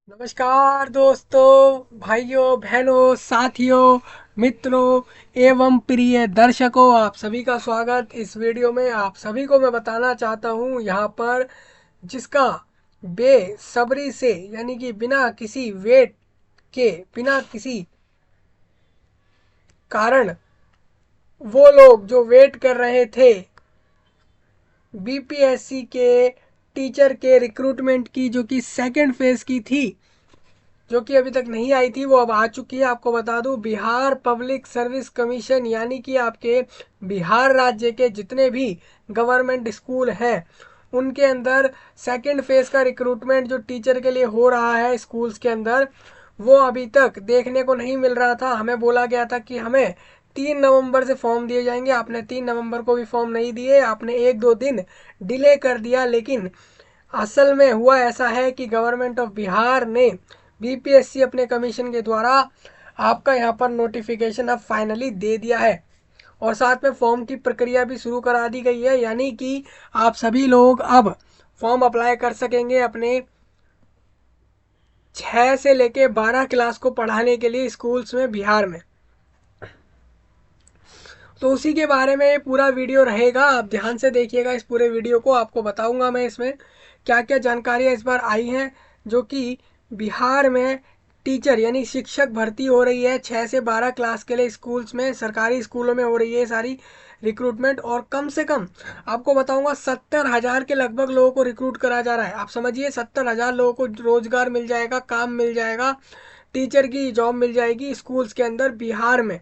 नमस्कार दोस्तों, भाइयों, बहनों, साथियों, मित्रों एवं प्रिय दर्शकों, आप सभी का स्वागत। इस वीडियो में आप सभी को मैं बताना चाहता हूं यहाँ पर जिसका बेसब्री से यानी कि बिना किसी वेट के, बिना किसी कारण, वो लोग जो वेट कर रहे थे बीपीएससी के टीचर के रिक्रूटमेंट की, जो कि सेकंड फेज की थी, जो कि अभी तक नहीं आई थी, वो अब आ चुकी है। आपको बता दूं, बिहार पब्लिक सर्विस कमीशन यानी कि आपके बिहार राज्य के जितने भी गवर्नमेंट स्कूल हैं उनके अंदर सेकंड फेज का रिक्रूटमेंट जो टीचर के लिए हो रहा है स्कूल्स के अंदर, वो अभी तक देखने को नहीं मिल रहा था। हमें बोला गया था कि हमें 3 नवंबर से फॉर्म दिए जाएंगे। आपने 3 नवंबर को भी फॉर्म नहीं दिए, आपने 1-2 दिन डिले कर दिया। लेकिन असल में हुआ ऐसा है कि गवर्नमेंट ऑफ बिहार ने बीपीएससी अपने कमीशन के द्वारा आपका यहाँ पर नोटिफिकेशन अब फाइनली दे दिया है और साथ में फॉर्म की प्रक्रिया भी शुरू करा दी गई है। यानी कि आप सभी लोग अब फॉर्म अप्लाई कर सकेंगे अपने 6 से लेके 12 क्लास को पढ़ाने के लिए स्कूल्स में बिहार में। तो उसी के बारे में ये पूरा वीडियो रहेगा, आप ध्यान से देखिएगा। इस पूरे वीडियो को आपको बताऊंगा मैं इसमें क्या क्या जानकारियाँ इस बार आई हैं, जो कि बिहार में टीचर यानी शिक्षक भर्ती हो रही है 6 से 12 क्लास के लिए स्कूल्स में, सरकारी स्कूलों में हो रही है सारी रिक्रूटमेंट। और कम से कम आपको बताऊंगा 70,000 के लगभग लोगों को रिक्रूट करा जा रहा है। आप समझिए 70,000 लोगों को रोजगार मिल जाएगा, काम मिल जाएगा, टीचर की जॉब मिल जाएगी स्कूल्स के अंदर बिहार में।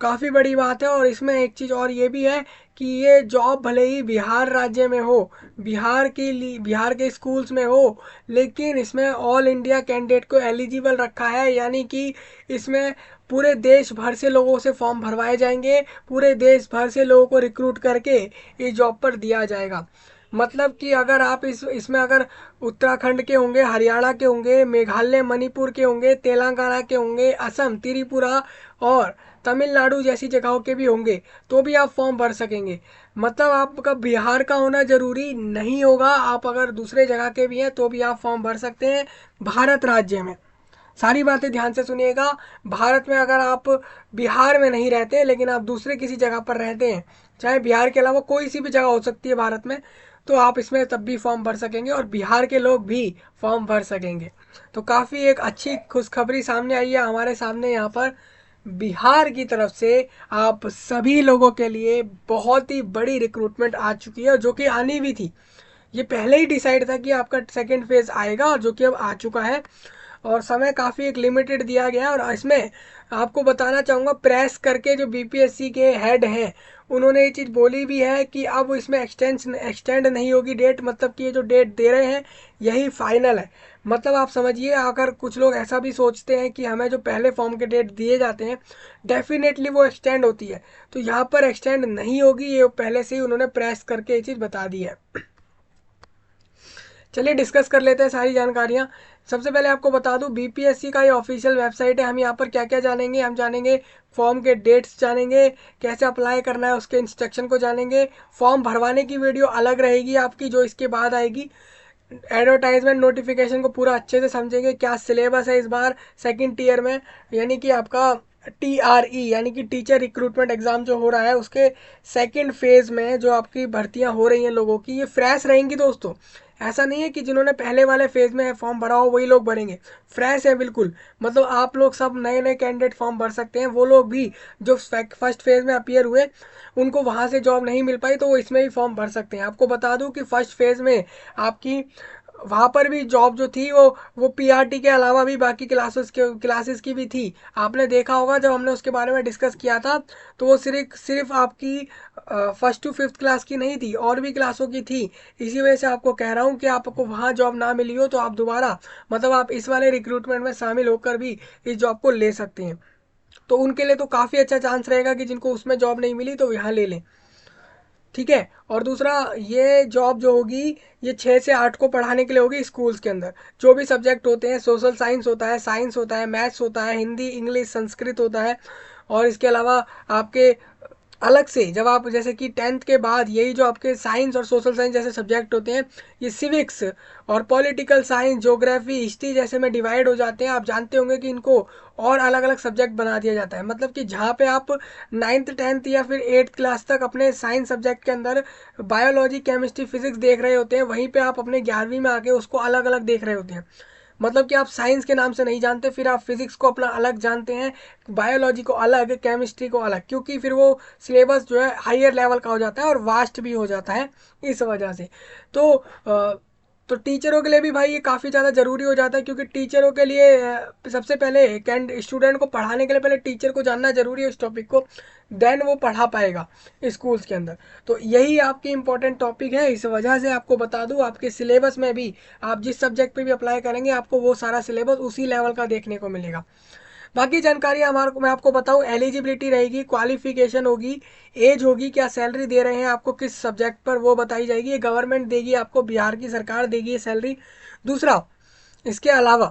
काफ़ी बड़ी बात है। और इसमें एक चीज़ और ये भी है कि ये जॉब भले ही बिहार राज्य में हो, बिहार के स्कूल्स में हो, लेकिन इसमें ऑल इंडिया कैंडिडेट को एलिजिबल रखा है। यानी कि इसमें पूरे देश भर से लोगों से फॉर्म भरवाए जाएंगे, पूरे देश भर से लोगों को रिक्रूट करके इस जॉब पर दिया जाएगा। मतलब कि अगर आप इसमें अगर उत्तराखंड के होंगे, हरियाणा के होंगे, मेघालय मणिपुर के होंगे, तेलंगाना के होंगे, असम, त्रिपुरा और तमिलनाडु जैसी जगहों के भी होंगे, तो भी आप फॉर्म भर सकेंगे। मतलब आपका बिहार का होना जरूरी नहीं होगा, आप अगर दूसरे जगह के भी हैं तो भी आप फॉर्म भर सकते हैं भारत राज्य में। सारी बातें ध्यान से सुनिएगा। भारत में अगर आप बिहार में नहीं रहते लेकिन आप दूसरे किसी जगह पर रहते हैं, चाहे बिहार के अलावा कोई सी भी जगह हो सकती है भारत में, तो आप इसमें तब भी फॉर्म भर सकेंगे और बिहार के लोग भी फॉर्म भर सकेंगे। तो काफ़ी एक अच्छी खुशखबरी सामने आई है हमारे सामने यहाँ पर बिहार की तरफ से। आप सभी लोगों के लिए बहुत ही बड़ी रिक्रूटमेंट आ चुकी है, जो कि आनी भी थी। ये पहले ही डिसाइड था कि आपका सेकेंड फेज आएगा और जो कि अब आ चुका है। और समय काफ़ी एक लिमिटेड दिया गया है। और इसमें आपको बताना चाहूँगा, प्रेस करके जो बीपीएससी के हेड हैं उन्होंने ये चीज़ बोली भी है कि अब इसमें एक्सटेंड नहीं होगी डेट। मतलब कि ये जो डेट दे रहे हैं यही फाइनल है। मतलब आप समझिए, अगर कुछ लोग ऐसा भी सोचते हैं कि हमें जो पहले फॉर्म के डेट दिए जाते हैं डेफिनेटली वो एक्सटेंड होती है, तो यहाँ पर एक्सटेंड नहीं होगी। ये पहले से ही उन्होंने प्रेस करके ये चीज़ बता दी है। चलिए डिस्कस कर लेते हैं सारी जानकारियाँ। सबसे पहले आपको बता दूं, बीपीएससी का ये ऑफिशियल वेबसाइट है। हम यहाँ पर क्या क्या जानेंगे, हम जानेंगे फॉर्म के डेट्स, जानेंगे कैसे अप्लाई करना है उसके इंस्ट्रक्शन को जानेंगे। फॉर्म भरवाने की वीडियो अलग रहेगी आपकी जो इसके बाद आएगी। एडवर्टाइजमेंट नोटिफिकेशन को पूरा अच्छे से समझेंगे, क्या सिलेबस है इस बार सेकंड ईयर में, यानी कि आपका टीआरई यानी कि टीचर रिक्रूटमेंट एग्जाम जो हो रहा है उसके सेकंड फेज में जो आपकी भर्तियां हो रही हैं लोगों की, ये फ्रेश रहेंगी दोस्तों। ऐसा नहीं है कि जिन्होंने पहले वाले फेज में फॉर्म भरा हो वही लोग भरेंगे, फ्रेश है बिल्कुल। मतलब आप लोग सब नए नए कैंडिडेट फॉर्म भर सकते हैं। वो लोग भी जो फर्स्ट फेज में अपीयर हुए, उनको वहाँ से जॉब नहीं मिल पाई, तो वो इसमें भी फॉर्म भर सकते हैं। आपको बता दूं कि फर्स्ट फेज में आपकी वहाँ पर भी जॉब जो थी वो पीआरटी के अलावा भी बाकी क्लासेस की भी थी। आपने देखा होगा जब हमने उसके बारे में डिस्कस किया था, तो वो सिर्फ सिर्फ आपकी फर्स्ट टू फिफ्थ क्लास की नहीं थी, और भी क्लासों की थी। इसी वजह से आपको कह रहा हूँ कि आपको वहाँ जॉब ना मिली हो तो आप दोबारा, मतलब आप इस वाले रिक्रूटमेंट में शामिल होकर भी इस जॉब को ले सकते हैं। तो उनके लिए तो काफ़ी अच्छा चांस रहेगा कि जिनको उसमें जॉब नहीं मिली तो यहाँ ले लें। ठीक है। और दूसरा, ये जॉब जो होगी ये 6 से 8 को पढ़ाने के लिए होगी स्कूल्स के अंदर। जो भी सब्जेक्ट होते हैं, सोशल साइंस होता है, साइंस होता है, मैथ्स होता है, हिंदी इंग्लिश संस्कृत होता है, और इसके अलावा आपके अलग से जब आप जैसे कि 10th के बाद यही जो आपके साइंस और सोशल साइंस जैसे सब्जेक्ट होते हैं, ये सिविक्स और पॉलिटिकल साइंस, ज्योग्राफी, हिस्ट्री जैसे में डिवाइड हो जाते हैं। आप जानते होंगे कि इनको और अलग अलग सब्जेक्ट बना दिया जाता है। मतलब कि जहाँ पे आप 9th 10th या फिर 8th क्लास तक अपने साइंस सब्जेक्ट के अंदर बायोलॉजी, केमिस्ट्री, फिजिक्स देख रहे होते हैं, वहीं पे आप अपने 11वीं में आके उसको अलग अलग देख रहे होते हैं। मतलब कि आप साइंस के नाम से नहीं जानते, फिर आप फिजिक्स को अपना अलग जानते हैं, बायोलॉजी को अलग, केमिस्ट्री को अलग, क्योंकि फिर वो सिलेबस जो है हायर लेवल का हो जाता है और वास्ट भी हो जाता है इस वजह से। तो तो टीचरों के लिए भी भाई ये काफ़ी ज़्यादा ज़रूरी हो जाता है, क्योंकि टीचरों के लिए सबसे पहले स्टूडेंट को पढ़ाने के लिए पहले टीचर को जानना ज़रूरी है उस टॉपिक को, देन वो पढ़ा पाएगा स्कूल्स के अंदर। तो यही आपकी इंपॉर्टेंट टॉपिक है, इस वजह से आपको बता दूं आपके सिलेबस में भी आप जिस सब्जेक्ट पे भी अप्लाई करेंगे आपको वो सारा सिलेबस उसी लेवल का देखने को मिलेगा। बाकी जानकारी हमारे को मैं आपको बताऊं, एलिजिबिलिटी रहेगी, क्वालिफिकेशन होगी, एज होगी, क्या सैलरी दे रहे हैं आपको किस सब्जेक्ट पर वो बताई जाएगी। ये गवर्नमेंट देगी आपको, बिहार की सरकार देगी ये सैलरी। दूसरा, इसके अलावा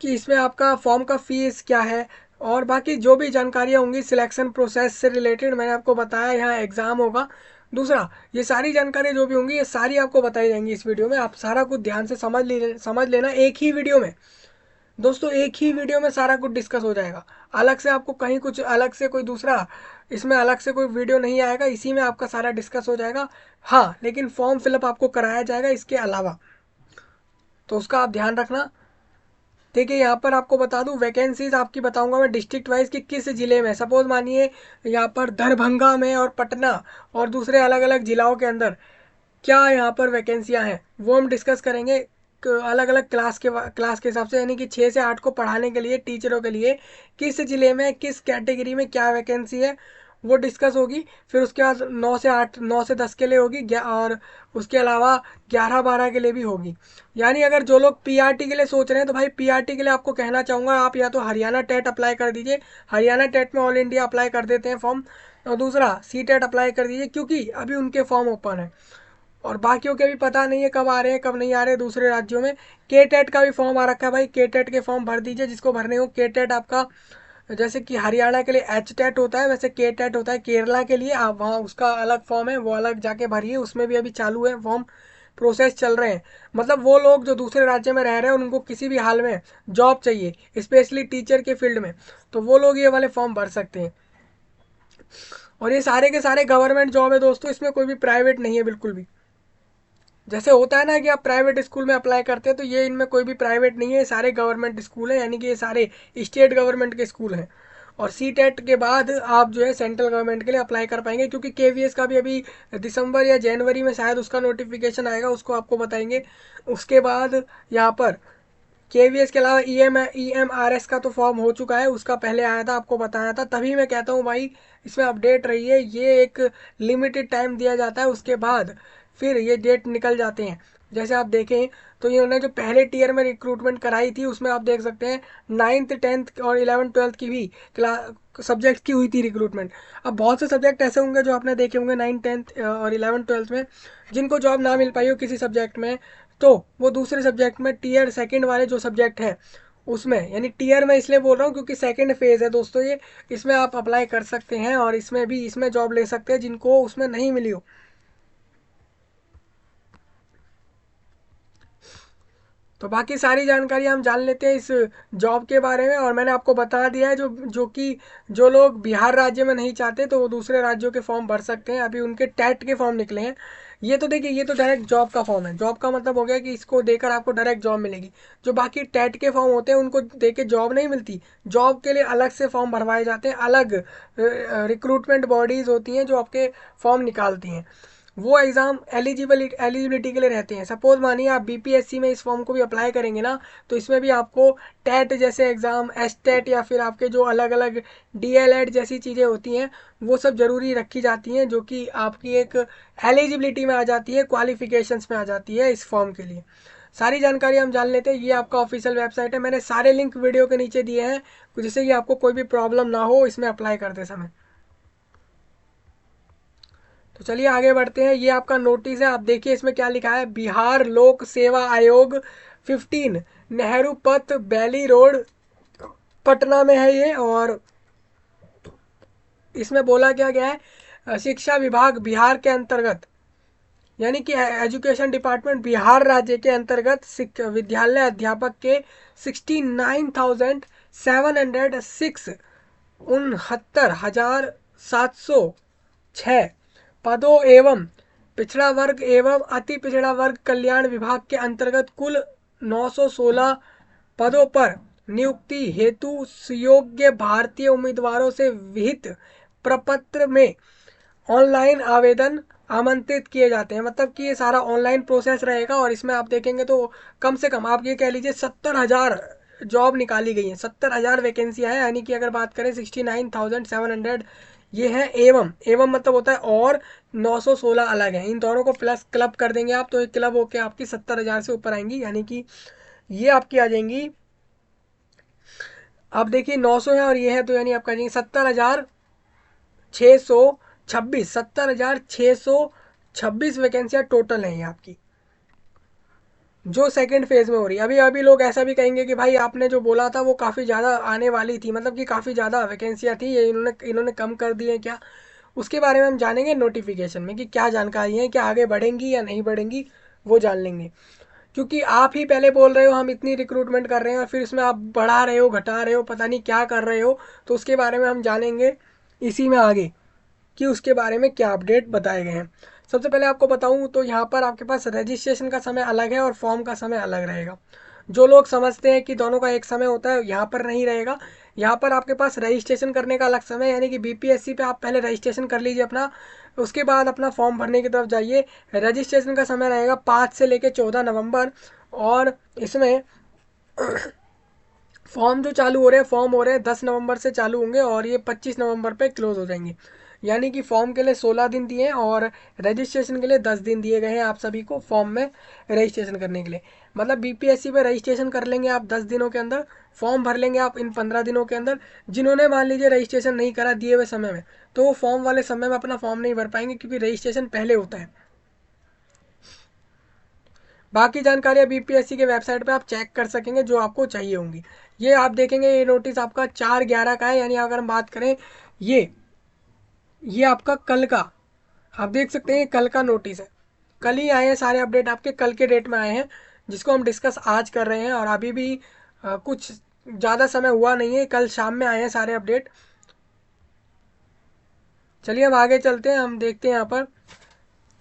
कि इसमें आपका फॉर्म का फीस क्या है और बाकी जो भी जानकारियाँ होंगी सिलेक्शन प्रोसेस से रिलेटेड मैंने आपको बताया, यहाँ एग्ज़ाम होगा। दूसरा, ये सारी जानकारी जो भी होंगी ये सारी आपको बताई जाएंगी इस वीडियो में। आप सारा कुछ ध्यान से समझ लेना एक ही वीडियो में। दोस्तों एक ही वीडियो में सारा कुछ डिस्कस हो जाएगा, अलग से आपको कहीं कुछ अलग से कोई दूसरा इसमें अलग से कोई वीडियो नहीं आएगा, इसी में आपका सारा डिस्कस हो जाएगा। हाँ, लेकिन फॉर्म फिलअप आपको कराया जाएगा इसके अलावा, तो उसका आप ध्यान रखना। देखिए यहाँ पर आपको बता दूं, वैकेंसीज आपकी बताऊंगा मैं डिस्ट्रिक्ट वाइज कि किस ज़िले में। सपोज मानिए यहाँ पर दरभंगा में और पटना और दूसरे अलग अलग ज़िलों के अंदर क्या यहाँ पर वैकेंसियाँ हैं वो हम डिस्कस करेंगे अलग अलग क्लास के हिसाब से, यानी कि 6 से 8 को पढ़ाने के लिए टीचरों के लिए किस ज़िले में किस कैटेगरी में क्या वैकेंसी है वो डिस्कस होगी। फिर उसके बाद 9 से 10 के लिए होगी और उसके अलावा 11-12 के लिए भी होगी। यानी अगर जो लोग पीआरटी के लिए सोच रहे हैं तो भाई पीआरटी के लिए आपको कहना चाहूँगा आप या तो हरियाणा टेट अप्लाई कर दीजिए, हरियाणा टेट में ऑल इंडिया अप्लाई कर देते हैं फॉर्म, और दूसरा सी टेट अप्लाई कर दीजिए क्योंकि अभी उनके फॉर्म ओपन है और बाकियों के भी पता नहीं है कब आ रहे हैं कब नहीं आ रहे दूसरे राज्यों में। के टेट का भी फॉर्म आ रखा है भाई, के टेट के फॉर्म भर दीजिए जिसको भरने हो। के टेट आपका जैसे कि हरियाणा के लिए एच टेट होता है, वैसे के टेट होता है केरला के लिए, आप वहाँ उसका अलग फॉर्म है, वो अलग जाके भरिए, उसमें भी अभी चालू है फॉर्म, प्रोसेस चल रहे हैं। मतलब वो लोग जो दूसरे राज्य में रह रहे हैं उनको किसी भी हाल में जॉब चाहिए स्पेशली टीचर के फील्ड में, तो वो लोग ये वाले फॉर्म भर सकते हैं। और ये सारे के सारे गवर्नमेंट जॉब है दोस्तों, इसमें कोई भी प्राइवेट नहीं है बिल्कुल भी। जैसे होता है ना कि आप प्राइवेट स्कूल में अप्लाई करते हैं, तो ये इनमें कोई भी प्राइवेट नहीं है, सारे गवर्नमेंट स्कूल हैं, यानी कि ये सारे स्टेट गवर्नमेंट के स्कूल हैं। और सी टेट के बाद आप जो है सेंट्रल गवर्नमेंट के लिए अप्लाई कर पाएंगे, क्योंकि केवीएस का भी अभी दिसंबर या जनवरी में शायद उसका नोटिफिकेशन आएगा, उसको आपको बताएंगे। उसके बाद यहाँ पर केवीएस के अलावा ईएमआरएस का तो फॉर्म हो चुका है, उसका पहले आया था, आपको बताया था, तभी मैं कहता हूँ भाई इसमें अपडेट रहिए। ये एक लिमिटेड टाइम दिया जाता है, उसके बाद फिर ये डेट निकल जाते हैं। जैसे आप देखें तो ये उन्होंने जो पहले टीयर में रिक्रूटमेंट कराई थी उसमें आप देख सकते हैं 9th 10th और 11th 12th की भी सब्जेक्ट की हुई थी रिक्रूटमेंट। अब बहुत से सब्जेक्ट ऐसे होंगे जो आपने देखे होंगे 9th 10th और 11th 12th में जिनको जॉब ना मिल पाई हो किसी सब्जेक्ट में, तो वो दूसरे सब्जेक्ट में टीयर सेकंड वाले जो सब्जेक्ट हैं उसमें, यानी टीयर में इसलिए बोल रहा हूँ क्योंकि सेकंड फेज है दोस्तों ये, इसमें आप अप्लाई कर सकते हैं और इसमें भी इसमें जॉब ले सकते हैं जिनको उसमें नहीं मिली हो। तो बाकी सारी जानकारी हम जान लेते हैं इस जॉब के बारे में, और मैंने आपको बता दिया है जो लोग बिहार राज्य में नहीं चाहते तो वो दूसरे राज्यों के फॉर्म भर सकते हैं। अभी उनके टेट के फॉर्म निकले हैं। ये तो देखिए ये तो डायरेक्ट जॉब का फॉर्म है, जॉब का मतलब हो गया कि इसको देकर आपको डायरेक्ट जॉब मिलेगी। जो बाकी टेट के फॉर्म होते हैं उनको देके जॉब नहीं मिलती, जॉब के लिए अलग से फॉर्म भरवाए जाते हैं, अलग रिक्रूटमेंट बॉडीज़ होती हैं जो आपके फॉर्म निकालती हैं, वो एग्ज़ाम एलिजिबिलिटी के लिए रहते हैं। सपोज मानिए आप बीपीएससी में इस फॉर्म को भी अप्लाई करेंगे ना, तो इसमें भी आपको टेट जैसे एग्ज़ाम, एस टेट या फिर आपके जो अलग अलग डीएलएड जैसी चीज़ें होती हैं वो सब ज़रूरी रखी जाती हैं, जो कि आपकी एक एलिजिबिलिटी में आ जाती है, क्वालिफिकेशंस में आ जाती है इस फॉर्म के लिए। सारी जानकारी हम जान लेते हैं। ये आपका ऑफिशियल वेबसाइट है, मैंने सारे लिंक वीडियो के नीचे दिए हैं जिससे कि आपको कोई भी प्रॉब्लम ना हो इसमें अप्लाई करते समय। तो चलिए आगे बढ़ते हैं। ये आपका नोटिस है, आप देखिए इसमें क्या लिखा है, बिहार लोक सेवा आयोग 15 नेहरू पथ बैली रोड पटना में है ये। और इसमें बोला क्या गया है, शिक्षा विभाग बिहार के अंतर्गत, यानी कि एजुकेशन डिपार्टमेंट बिहार राज्य के अंतर्गत विद्यालय अध्यापक के 69,706 69,706 पदों एवं पिछड़ा वर्ग एवं अति पिछड़ा वर्ग कल्याण विभाग के अंतर्गत कुल 916 पदों पर नियुक्ति हेतु सुयोग्य भारतीय उम्मीदवारों से विहित प्रपत्र में ऑनलाइन आवेदन आमंत्रित किए जाते हैं। मतलब कि ये सारा ऑनलाइन प्रोसेस रहेगा और इसमें आप देखेंगे तो कम से कम आप ये कह लीजिए 70,000 जॉब निकाली गई हैं, 70,000 वैकेंसियां हैं। यानी कि अगर बात करें 69,700 ये है, एवं मतलब होता है और 916 अलग है। इन दोनों को प्लस क्लब कर देंगे आप तो एक क्लब होके आपकी 70,000 से ऊपर आएंगी। यानी कि ये आपकी आ जाएंगी, अब देखिए 900 है और ये है तो यानी आपका 70,626 वैकेंसियां टोटल हैं ये आपकी, जो सेकंड फेज में हो रही है। अभी लोग ऐसा भी कहेंगे कि भाई आपने जो बोला था वो काफ़ी ज़्यादा आने वाली थी, मतलब कि काफ़ी ज़्यादा वैकेंसियां थी, ये इन्होंने कम कर दी है क्या, उसके बारे में हम जानेंगे नोटिफिकेशन में कि क्या जानकारी है, क्या आगे बढ़ेंगी या नहीं बढ़ेंगी, वो जान लेंगे। क्योंकि आप ही पहले बोल रहे हो हम इतनी रिक्रूटमेंट कर रहे हैं और फिर इसमें आप बढ़ा रहे हो, घटा रहे हो, पता नहीं क्या कर रहे हो, तो उसके बारे में हम जानेंगे इसी में आगे कि उसके बारे में क्या अपडेट बताए गए हैं। सबसे पहले आपको बताऊं तो यहाँ पर आपके पास रजिस्ट्रेशन का समय अलग है और फॉर्म का समय अलग रहेगा। जो लोग समझते हैं कि दोनों का एक समय होता है, यहाँ पर नहीं रहेगा। यहाँ पर आपके पास रजिस्ट्रेशन करने का अलग समय, यानी कि बीपीएससी पे आप पहले रजिस्ट्रेशन कर लीजिए अपना, उसके बाद अपना फॉर्म भरने की तरफ जाइए। रजिस्ट्रेशन का समय रहेगा 5 से लेकर 14 नवंबर और इसमें फॉर्म जो चालू हो रहे हैं, फॉर्म हो रहे हैं 10 नवंबर से चालू होंगे और ये 25 नवंबर पे क्लोज हो जाएंगे। यानी कि फॉर्म के लिए 16 दिन दिए हैं और रजिस्ट्रेशन के लिए 10 दिन दिए गए हैं आप सभी को फॉर्म में रजिस्ट्रेशन करने के लिए। मतलब बीपीएससी पे रजिस्ट्रेशन कर लेंगे आप 10 दिनों के अंदर, फॉर्म भर लेंगे आप इन 15 दिनों के अंदर। जिन्होंने मान लीजिए रजिस्ट्रेशन नहीं करा दिए हुए समय में, तो वो फॉर्म वाले समय में अपना फॉर्म नहीं भर पाएंगे क्योंकि रजिस्ट्रेशन पहले होता है। बाकी जानकारियाँ बीपीएससी के वेबसाइट पे आप चेक कर सकेंगे जो आपको चाहिए होंगी। ये आप देखेंगे ये नोटिस आपका 4/11 का है, यानी अगर हम बात करें ये आपका कल का, आप देख सकते हैं कल का नोटिस है। कल ही आए हैं सारे अपडेट आपके, कल के डेट में आए हैं जिसको हम डिस्कस आज कर रहे हैं और अभी भी कुछ ज़्यादा समय हुआ नहीं है, कल शाम में आए हैं सारे अपडेट। चलिए हम आगे चलते हैं, हम देखते हैं यहाँ पर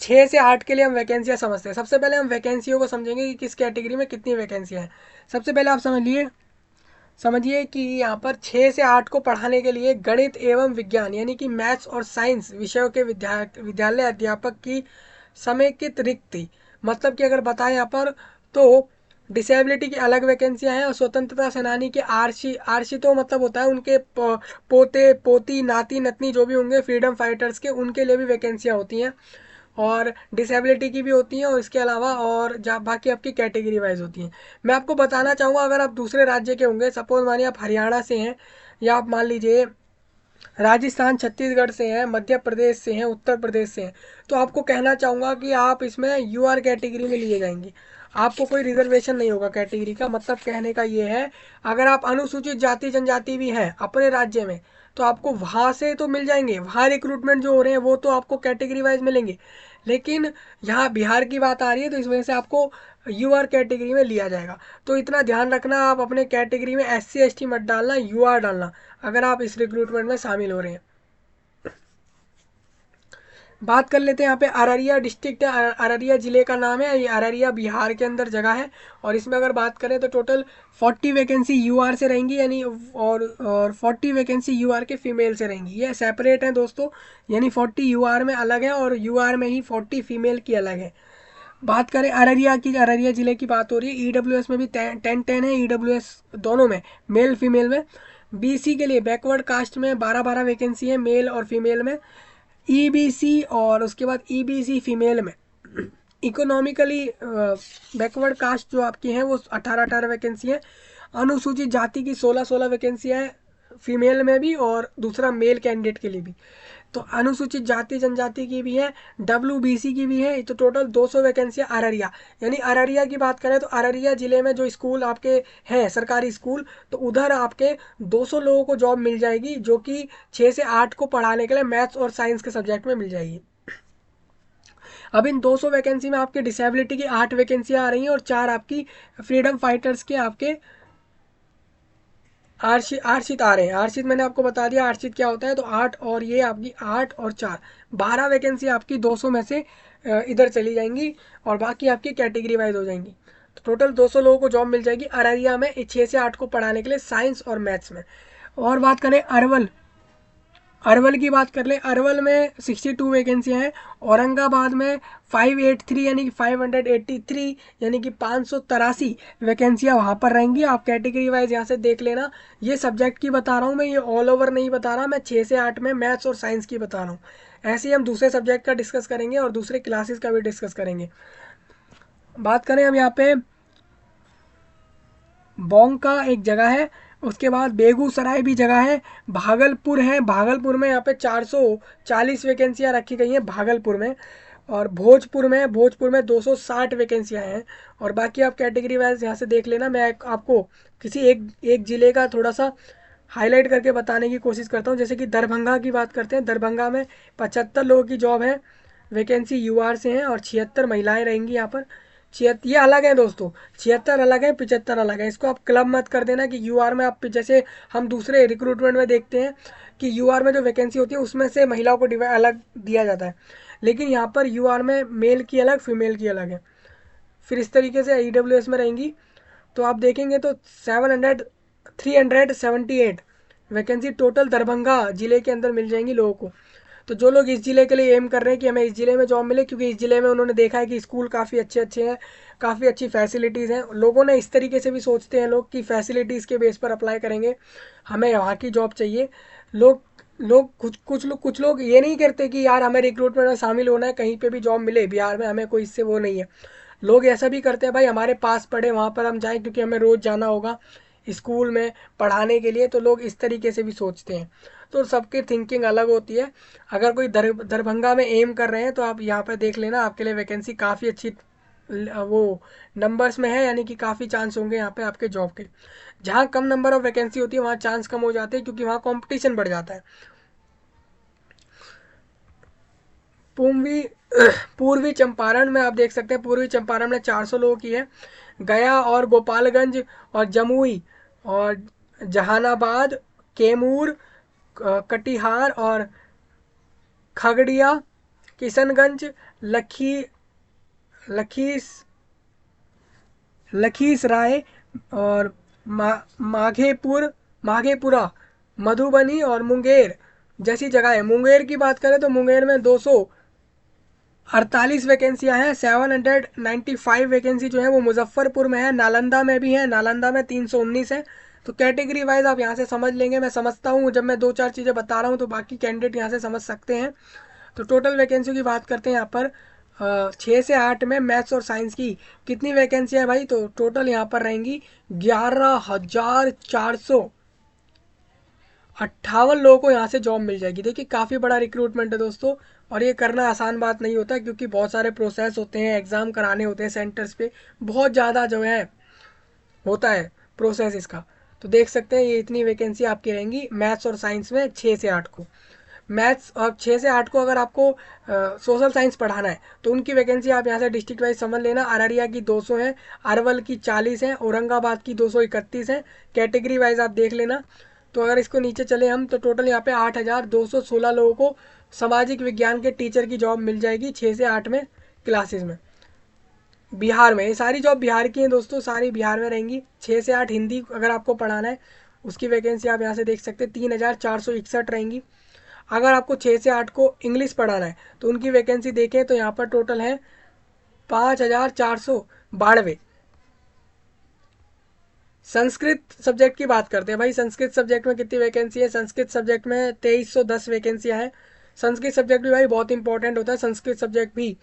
6 से 8 के लिए हम वैकेंसियाँ समझते हैं। सबसे पहले हम वैकेंसियों को समझेंगे कि किस कैटेगरी में कितनी वैकेंसियाँ हैं। सबसे पहले आप समझिए कि यहाँ पर 6 से 8 को पढ़ाने के लिए गणित एवं विज्ञान यानी कि मैथ्स और साइंस विषयों के विद्यालय अध्यापक की समेकित रिक्ति, मतलब कि अगर बताएं यहाँ पर तो डिसेबिलिटी की अलग वैकेंसियां हैं और स्वतंत्रता सेनानी के आरसी तो मतलब होता है उनके पोते पोती नाती नतनी जो भी होंगे फ्रीडम फाइटर्स के, उनके लिए भी वैकेंसियां होती हैं और डिसेबिलिटी की भी होती हैं और इसके अलावा और बाकी आपकी कैटेगरी वाइज होती हैं। मैं आपको बताना चाहूँगा अगर आप दूसरे राज्य के होंगे, सपोज मानिए आप हरियाणा से हैं या आप मान लीजिए राजस्थान छत्तीसगढ़ से हैं, मध्य प्रदेश से हैं, उत्तर प्रदेश से हैं, तो आपको कहना चाहूँगा कि आप इसमें यूआर कैटेगरी में लिए जाएंगे। आपको कोई रिजर्वेशन नहीं होगा कैटेगरी का, मतलब कहने का ये है अगर आप अनुसूचित जाति जनजाति भी हैं अपने राज्य में तो आपको वहाँ से तो मिल जाएंगे, वहाँ रिक्रूटमेंट जो हो रहे हैं वो तो आपको कैटेगरी वाइज मिलेंगे, लेकिन यहाँ बिहार की बात आ रही है तो इस वजह से आपको यूआर कैटेगरी में लिया जाएगा। तो इतना ध्यान रखना, आप अपने कैटेगरी में SC ST मत डालना, यूआर डालना अगर आप इस रिक्रूटमेंट में शामिल हो रहे हैं। बात कर लेते हैं यहाँ पे अररिया डिस्ट्रिक्ट है, अररिया ज़िले का नाम है, ये अररिया बिहार के अंदर जगह है और इसमें अगर बात करें तो टोटल 40 वैकेंसी यूआर से रहेंगी, यानी और 40 वैकेंसी यूआर के फीमेल से रहेंगी। ये सेपरेट है दोस्तों, यानी 40 यूआर में अलग है और यूआर में ही 40 फीमेल की अलग है। बात करें अररिया की, अररिया ज़िले की बात हो रही है, ईडब्ल्यूएस में भी 10-10 है, ईडब्ल्यूएस दोनों में मेल फीमेल में। बीसी के लिए बैकवर्ड कास्ट में 12-12 वैकेंसी है मेल और फीमेल में। ईबीसी और उसके बाद ईबीसी फीमेल में। इकोनॉमिकली बैकवर्ड कास्ट जो आपकी हैं वो 18-18 वैकेंसी है। अनुसूचित जाति की 16-16 वैकेंसियाँ हैं फीमेल में भी और दूसरा मेल कैंडिडेट के लिए भी। तो अनुसूचित जाति जनजाति की भी है, WBC की भी है। तो टोटल 200 वैकेंसियाँ अररिया, यानी अररिया की बात करें तो अररिया ज़िले में जो स्कूल आपके हैं सरकारी स्कूल, तो उधर आपके 200 लोगों को जॉब मिल जाएगी, जो कि 6 से 8 को पढ़ाने के लिए मैथ्स और साइंस के सब्जेक्ट में मिल जाएगी। अब इन 200 वैकेंसी में आपके डिसेबिलिटी की 8 वैकेंसियाँ आ रही हैं और 4 आपकी फ्रीडम फाइटर्स के आपके आरक्षित आ रहे हैं। आरक्षित मैंने आपको बता दिया आरक्षित क्या होता है। तो 8 और ये आपकी 8 और 4 12 वैकेंसी आपकी 200 में से इधर चली जाएंगी और बाकी आपकी कैटेगरी वाइज हो जाएंगी। तो टोटल 200 लोगों को जॉब मिल जाएगी अररिया में 6 से 8 को पढ़ाने के लिए साइंस और मैथ्स में। और बात करें अरवल की बात कर ले, अरवल में 62 वैकेंसियाँ हैं। औरंगाबाद में 583 यानी कि 583 यानी कि 583 वैकेंसियाँ वहाँ पर रहेंगी। आप कैटेगरी वाइज यहाँ से देख लेना। ये सब्जेक्ट की बता रहा हूँ मैं, ये ऑल ओवर नहीं बता रहा मैं, 6 से 8 में मैथ्स और साइंस की बता रहा हूँ। ऐसे ही हम दूसरे सब्जेक्ट का डिस्कस करेंगे और दूसरे क्लासेस का भी डिस्कस करेंगे। बात करें हम यहाँ पे बोंग का एक जगह है, उसके बाद बेगूसराय भी जगह है, भागलपुर है, भागलपुर में यहाँ पे 440 वैकेंसियाँ रखी गई हैं भागलपुर में। और भोजपुर में 260 वैकेंसियाँ हैं। और बाकी आप कैटेगरी वाइज यहाँ से देख लेना। मैं आपको किसी एक ज़िले का थोड़ा सा हाईलाइट करके बताने की कोशिश करता हूँ। जैसे कि दरभंगा की बात करते हैं, दरभंगा में 75 लोगों की जॉब है, वैकेंसी यूआर से हैं और 76 महिलाएं रहेंगी यहाँ पर। 76 ये अलग है दोस्तों, 76 अलग है, 75 अलग है। इसको आप क्लब मत कर देना कि यूआर में आप, जैसे हम दूसरे रिक्रूटमेंट में देखते हैं कि यूआर में जो वैकेंसी होती है उसमें से महिलाओं को डिवाइड अलग दिया जाता है, लेकिन यहाँ पर यूआर में मेल की अलग फीमेल की अलग है। फिर इस तरीके से ईडब्ल्यूएस में रहेंगी तो आप देखेंगे तो 378 वैकेंसी टोटल दरभंगा ज़िले के अंदर मिल जाएंगी लोगों को। तो जो लोग इस ज़िले के लिए एम कर रहे हैं कि हमें इस ज़िले में जॉब मिले, क्योंकि इस ज़िले में उन्होंने देखा है कि स्कूल काफ़ी अच्छे अच्छे हैं, काफ़ी अच्छी फैसिलिटीज़ हैं। लोगों ने इस तरीके से भी सोचते हैं लोग कि फैसिलिटीज़ के बेस पर अप्लाई करेंगे, हमें वहाँ की जॉब चाहिए। लोग लोग कुछ लोग ये नहीं करते कि यार हमें रिक्रूटमेंट में शामिल होना है, कहीं पे भी जॉब मिले बिहार में, हमें कोई इससे वो नहीं है। लोग ऐसा भी करते हैं भाई हमारे पास पड़े वहाँ पर हम जाएं क्योंकि हमें रोज़ जाना होगा स्कूल में पढ़ाने के लिए। तो लोग इस तरीके से भी सोचते हैं। तो सबकी थिंकिंग अलग होती है। अगर कोई दरभंगा में एम कर रहे हैं तो आप यहाँ पर देख लेना, आपके लिए वैकेंसी काफ़ी अच्छी वो नंबर्स में है, यानी कि काफ़ी चांस होंगे यहाँ पे आपके जॉब के। जहाँ कम नंबर ऑफ वैकेंसी होती है वहाँ चांस कम हो जाते हैं, क्योंकि वहाँ कंपटीशन बढ़ जाता है। पूर्वी पूर्वी चंपारण में आप देख सकते हैं, पूर्वी चंपारण में 400 लोगों की है। गया और गोपालगंज और जमुई और जहानाबाद, कैमूर, कटिहार और खगड़िया, किशनगंज, लखी लखीस लखीसराय और माघेपुरा, मधुबनी और मुंगेर जैसी जगह है। मुंगेर की बात करें तो मुंगेर में 248 वैकेंसियां हैं। 795 वैकेंसी जो है वो मुजफ्फरपुर में है। नालंदा में भी है, नालंदा में 319 है। तो कैटेगरी वाइज आप यहाँ से समझ लेंगे। मैं समझता हूँ, जब मैं 2-4 चीज़ें बता रहा हूँ तो बाकी कैंडिडेट यहाँ से समझ सकते हैं। तो टोटल वैकेंसी की बात करते हैं यहाँ पर 6 से 8 में मैथ्स और साइंस की कितनी वैकेंसी है भाई, तो टोटल यहाँ पर रहेंगी 11,458 लोगों को यहाँ से जॉब मिल जाएगी। देखिए काफ़ी बड़ा रिक्रूटमेंट है दोस्तों, और ये करना आसान बात नहीं होता, क्योंकि बहुत सारे प्रोसेस होते हैं, एग्ज़ाम कराने होते हैं सेंटर्स पे, बहुत ज़्यादा जो है होता है प्रोसेस इसका। तो देख सकते हैं ये इतनी वैकेंसी आपकी रहेंगी मैथ्स और साइंस में 6 से 8 को। मैथ्स और 6 से 8 को अगर आपको सोशल साइंस पढ़ाना है तो उनकी वैकेंसी आप यहाँ से डिस्ट्रिक्ट वाइज समझ लेना। अररिया की 200 है, अरवल की 40 है, औरंगाबाद की 231 है। कैटेगरी वाइज आप देख लेना। तो अगर इसको नीचे चले हम तो टोटल यहाँ पे 8,216 लोगों को सामाजिक विज्ञान के टीचर की जॉब मिल जाएगी 6 से 8 में क्लासेस में बिहार में। ये सारी जॉब बिहार की हैं दोस्तों, सारी बिहार में रहेंगी। 6 से 8 हिंदी अगर आपको पढ़ाना है उसकी वैकेंसी आप यहाँ से देख सकते हैं 3,461 रहेंगी। अगर आपको 6 से 8 को इंग्लिश पढ़ाना है तो उनकी वैकेंसी देखें तो यहाँ पर टोटल है 5,492। संस्कृत सब्जेक्ट की बात करते हैं भाई, संस्कृत सब्जेक्ट में कितनी वैकेंसी है। संस्कृत सब्जेक्ट में 2310 वैकेंसियाँ हैं। संस्कृत सब्जेक्ट भी भाई बहुत इंपॉर्टेंट होता है, संस्कृत सब्जेक्ट भी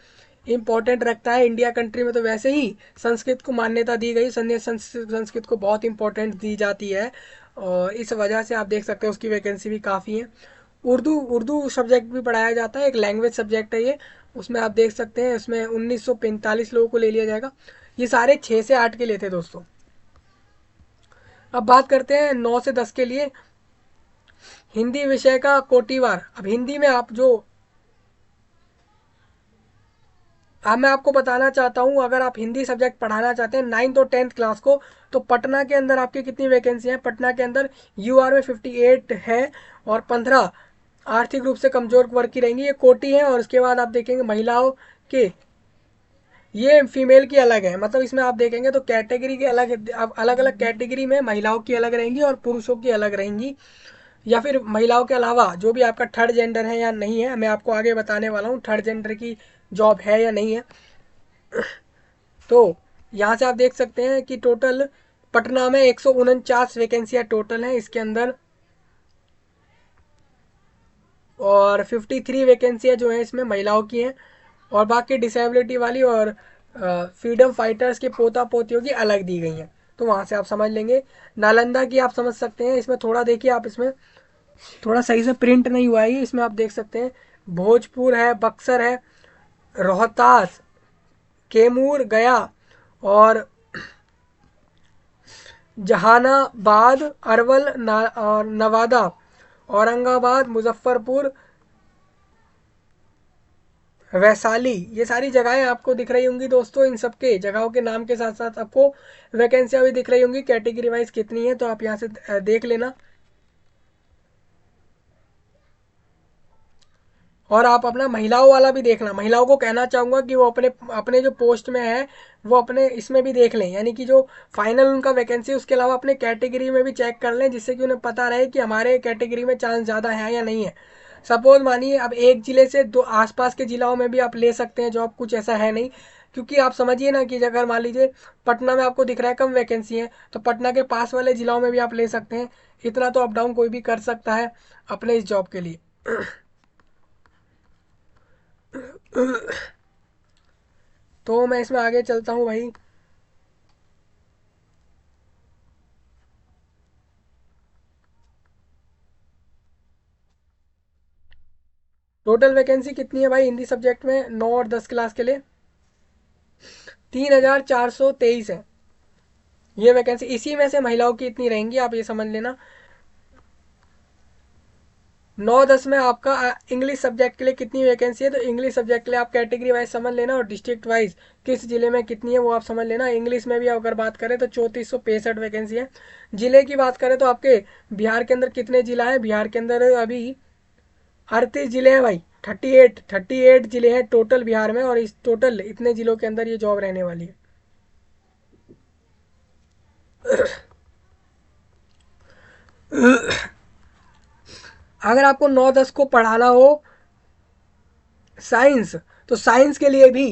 इम्पॉर्टेंट रखता है। इंडिया कंट्री में तो वैसे ही संस्कृत को मान्यता दी गई, संस्कृत को बहुत इंपॉर्टेंट दी जाती है, और इस वजह से आप देख सकते हैं उसकी वैकेंसी भी काफ़ी है। उर्दू उर्दू सब्जेक्ट भी पढ़ाया जाता है, एक लैंग्वेज सब्जेक्ट है ये। उसमें आप देख सकते हैं इसमें 1945 लोगों को ले लिया जाएगा। ये सारे 6 से 8 के लिए थे दोस्तों। अब बात करते हैं 9 से 10 के लिए हिंदी विषय का कोटिवार। अब हिंदी में आप जो, अब मैं आपको बताना चाहता हूँ, अगर आप हिंदी सब्जेक्ट पढ़ाना चाहते हैं 9th और 10th क्लास को, तो पटना के अंदर आपकी कितनी वैकेंसी है? पटना के अंदर यूआर में 58 है और 15 आर्थिक रूप से कमजोर वर्ग की रहेंगी, ये कोटी है। और उसके बाद आप देखेंगे महिलाओं के, ये फीमेल की अलग है, मतलब इसमें आप देखेंगे तो कैटेगरी के अलग, अलग अलग कैटेगरी में महिलाओं की अलग रहेंगी और पुरुषों की अलग रहेंगी। या फिर महिलाओं के अलावा जो भी आपका थर्ड जेंडर है या नहीं है, मैं आपको आगे बताने वाला हूँ थर्ड जेंडर की जॉब है या नहीं है। तो यहाँ से आप देख सकते हैं कि टोटल पटना में 149 वैकेंसियाँ टोटल हैं इसके अंदर, और 53 वैकेंसियाँ जो हैं इसमें महिलाओं की हैं, और बाकी डिसेबिलिटी वाली और फ्रीडम फाइटर्स के पोता पोतियों की अलग दी गई हैं। तो वहाँ से आप समझ लेंगे। नालंदा की आप समझ सकते हैं, इसमें थोड़ा देखिए आप, इसमें थोड़ा सही से प्रिंट नहीं हुआ है, इसमें आप देख सकते हैं भोजपुर है, बक्सर है, रोहतास, कैमूर, गया और जहानाबाद, अरवल, और नवादा, औरंगाबाद, मुजफ्फरपुर, वैशाली, ये सारी जगहें आपको दिख रही होंगी दोस्तों। इन सब के जगहों के नाम के साथ साथ आपको वैकेंसियाँ भी दिख रही होंगी कैटेगरी वाइज कितनी है, तो आप यहाँ से देख लेना। और आप अपना महिलाओं वाला भी देखना। महिलाओं को कहना चाहूँगा कि वो अपने अपने जो पोस्ट में है वो अपने इसमें भी देख लें, यानी कि जो फाइनल उनका वैकेंसी उसके अलावा अपने कैटेगरी में भी चेक कर लें, जिससे कि उन्हें पता रहे कि हमारे कैटेगरी में चांस ज़्यादा है या नहीं है। सपोज मानिए अब एक ज़िले से दो आसपास के ज़िलों में भी आप ले सकते हैं जॉब, कुछ ऐसा है नहीं। क्योंकि आप समझिए ना कि अगर मान लीजिए पटना में आपको दिख रहा है कम वैकेंसी है, तो पटना के पास वाले ज़िलों में भी आप ले सकते हैं। इतना तो अप डाउन कोई भी कर सकता है अपने इस जॉब के लिए। तो मैं इसमें आगे चलता हूँ भाई। टोटल वैकेंसी कितनी है भाई हिंदी सब्जेक्ट में 9 और 10 क्लास के लिए? 3423 है ये वैकेंसी। इसी में से महिलाओं की इतनी रहेंगी, आप ये समझ लेना। 9-10 में आपका इंग्लिश सब्जेक्ट के लिए कितनी वैकेंसी है, तो इंग्लिश सब्जेक्ट के लिए आप कैटेगरी वाइज समझ लेना और डिस्ट्रिक्ट वाइज किस जिले में कितनी है वो आप समझ लेना। इंग्लिश में भी अगर बात करें तो 3465 वैकेंसी है। जिले की बात करें तो आपके बिहार के अंदर कितने जिला है? बिहार के अंदर अभी 38 जिले हैं भाई। 38 जिले हैं टोटल बिहार में, और इस टोटल इतने जिलों के अंदर ये जॉब रहने वाली है। अगर आपको 9-10 को पढ़ाना हो साइंस, तो साइंस के लिए भी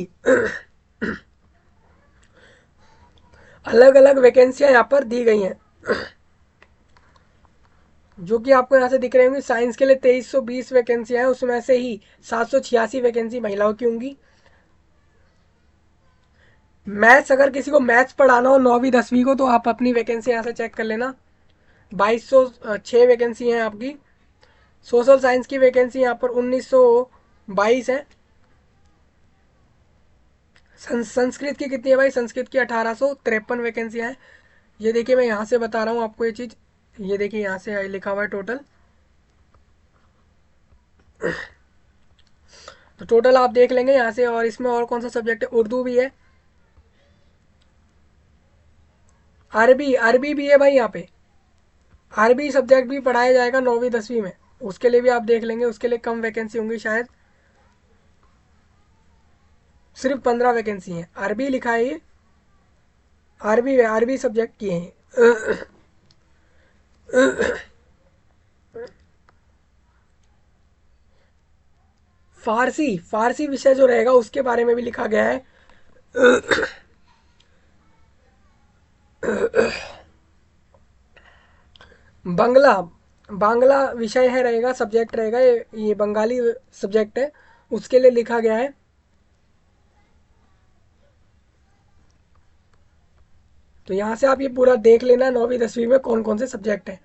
अलग अलग वैकेंसियां यहाँ पर दी गई हैं, जो कि आपको यहाँ से दिख रही होंगी। साइंस के लिए 2320 वैकेंसियां हैं, उसमें से ही 786 वैकेंसी महिलाओं की होंगी। मैथ्स, अगर किसी को मैथ्स पढ़ाना हो 9वीं 10वीं को, तो आप अपनी वैकेंसी यहाँ से चेक कर लेना। 2206 वैकेंसी हैं आपकी। सोशल साइंस की वैकेंसी यहाँ पर 1922 है। संस्कृत की कितनी है भाई? संस्कृत की 1853 वैकेंसियाँ हैं। ये देखिए मैं यहाँ से बता रहा हूँ आपको ये चीज़, ये देखिए यहाँ से लिखा हुआ है टोटल। तो टोटल आप देख लेंगे यहाँ से। और इसमें और कौन सा सब्जेक्ट है? उर्दू भी है, अरबी अरबी भी है भाई यहाँ पे। अरबी सब्जेक्ट भी पढ़ाया जाएगा 9वीं 10वीं में, उसके लिए भी आप देख लेंगे। उसके लिए कम वैकेंसी होंगी शायद, सिर्फ 15 वैकेंसी हैं। अरबी लिखा है ये, अरबी अरबी सब्जेक्ट की है। फारसी फारसी विषय जो रहेगा उसके बारे में भी लिखा गया है। बांग्ला बांग्ला विषय है रहेगा, सब्जेक्ट रहेगा, ये बंगाली सब्जेक्ट है, उसके लिए लिखा गया है। तो यहाँ से आप ये पूरा देख लेना 9वीं 10वीं में कौन कौन से सब्जेक्ट हैं।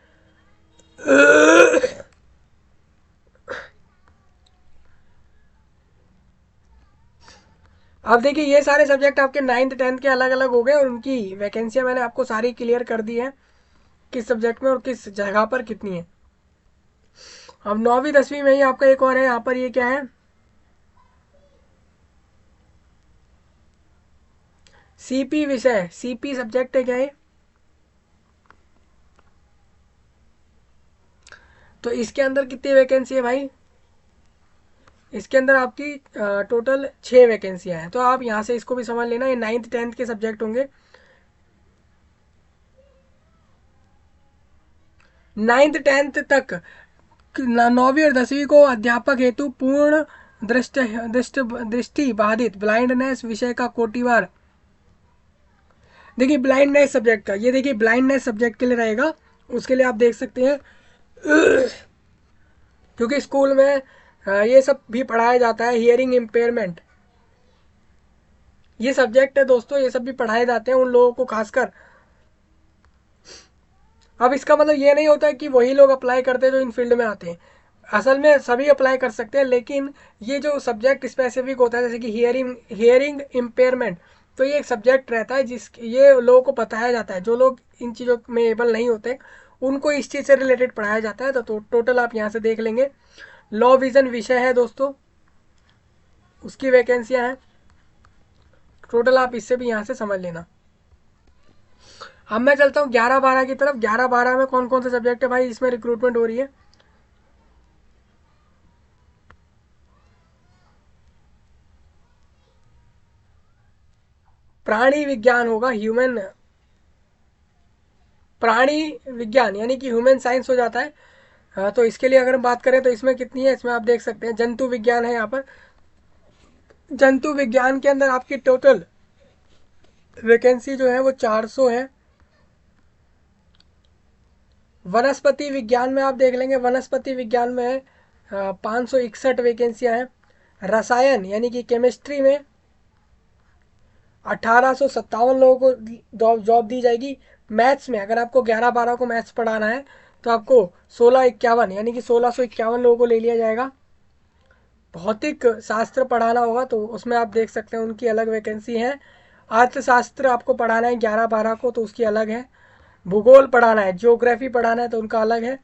अब देखिए ये सारे सब्जेक्ट आपके 9th 10th के अलग अलग हो गए और उनकी वैकेंसियाँ मैंने आपको सारी क्लियर कर दी है, किस सब्जेक्ट में और किस जगह पर कितनी है। अब 9वीं 10वीं में ही आपका एक और है यहाँ पर, ये क्या है, सीपी विषय, सीपी सब्जेक्ट है क्या है। तो इसके अंदर कितनी वैकेंसी है भाई, इसके अंदर आपकी टोटल 6 वैकेंसियाँ हैं। तो आप यहाँ से इसको भी समझ लेना, ये 9th 10th के सब्जेक्ट होंगे। 9th 10th तक 9वीं और 10वीं को अध्यापक हेतु पूर्ण दृष्टि बाधित ब्लाइंडनेस विषय का कोटिवार। देखिए ब्लाइंडनेस सब्जेक्ट का, ये देखिए ब्लाइंडनेस सब्जेक्ट के लिए रहेगा, उसके लिए आप देख सकते हैं क्योंकि स्कूल में ये सब भी पढ़ाया जाता है, हियरिंग इम्पेयरमेंट, ये सब्जेक्ट है दोस्तों, ये सब भी पढ़ाए जाते हैं उन लोगों को खासकर। अब इसका मतलब ये नहीं होता है कि वही लोग अप्लाई करते हैं जो इन फील्ड में आते हैं, असल में सभी अप्लाई कर सकते हैं, लेकिन ये जो सब्जेक्ट स्पेसिफिक होता है जैसे कि हियरिंग इम्पेयरमेंट, तो ये एक सब्जेक्ट रहता है जिस ये लोगों को बताया जाता है, जो लोग इन चीज़ों में एबल नहीं होते उनको इस चीज़ से रिलेटेड पढ़ाया जाता है। तो टोटल आप यहाँ से देख लेंगे, लॉ विजन विषय है दोस्तों, उसकी वैकेंसियाँ हैं टोटल, आप इससे भी यहाँ से समझ लेना। अब मैं चलता हूँ 11-12 की तरफ। 11-12 में कौन कौन से सब्जेक्ट है भाई इसमें रिक्रूटमेंट हो रही है। प्राणी विज्ञान होगा, ह्यूमन प्राणी विज्ञान यानी कि ह्यूमन साइंस हो जाता है। हाँ, तो इसके लिए अगर हम बात करें तो इसमें कितनी है, इसमें आप देख सकते हैं जंतु विज्ञान है यहाँ पर। जंतु विज्ञान के अंदर आपकी टोटल वैकेंसी जो है वो 400 है। वनस्पति विज्ञान में आप देख लेंगे, वनस्पति विज्ञान में 561 वैकेंसियाँ हैं। रसायन यानी कि केमिस्ट्री में 1857 लोगों को जॉब दी जाएगी। मैथ्स में अगर आपको 11-12 को मैथ्स पढ़ाना है तो आपको 1651 यानी कि 1651 लोगों को ले लिया जाएगा। भौतिक शास्त्र पढ़ाना होगा तो उसमें आप देख सकते हैं उनकी अलग वैकेंसी है। अर्थशास्त्र आपको पढ़ाना है 11-12 को तो उसकी अलग है। भूगोल पढ़ाना है, ज्योग्राफी पढ़ाना है तो उनका अलग है।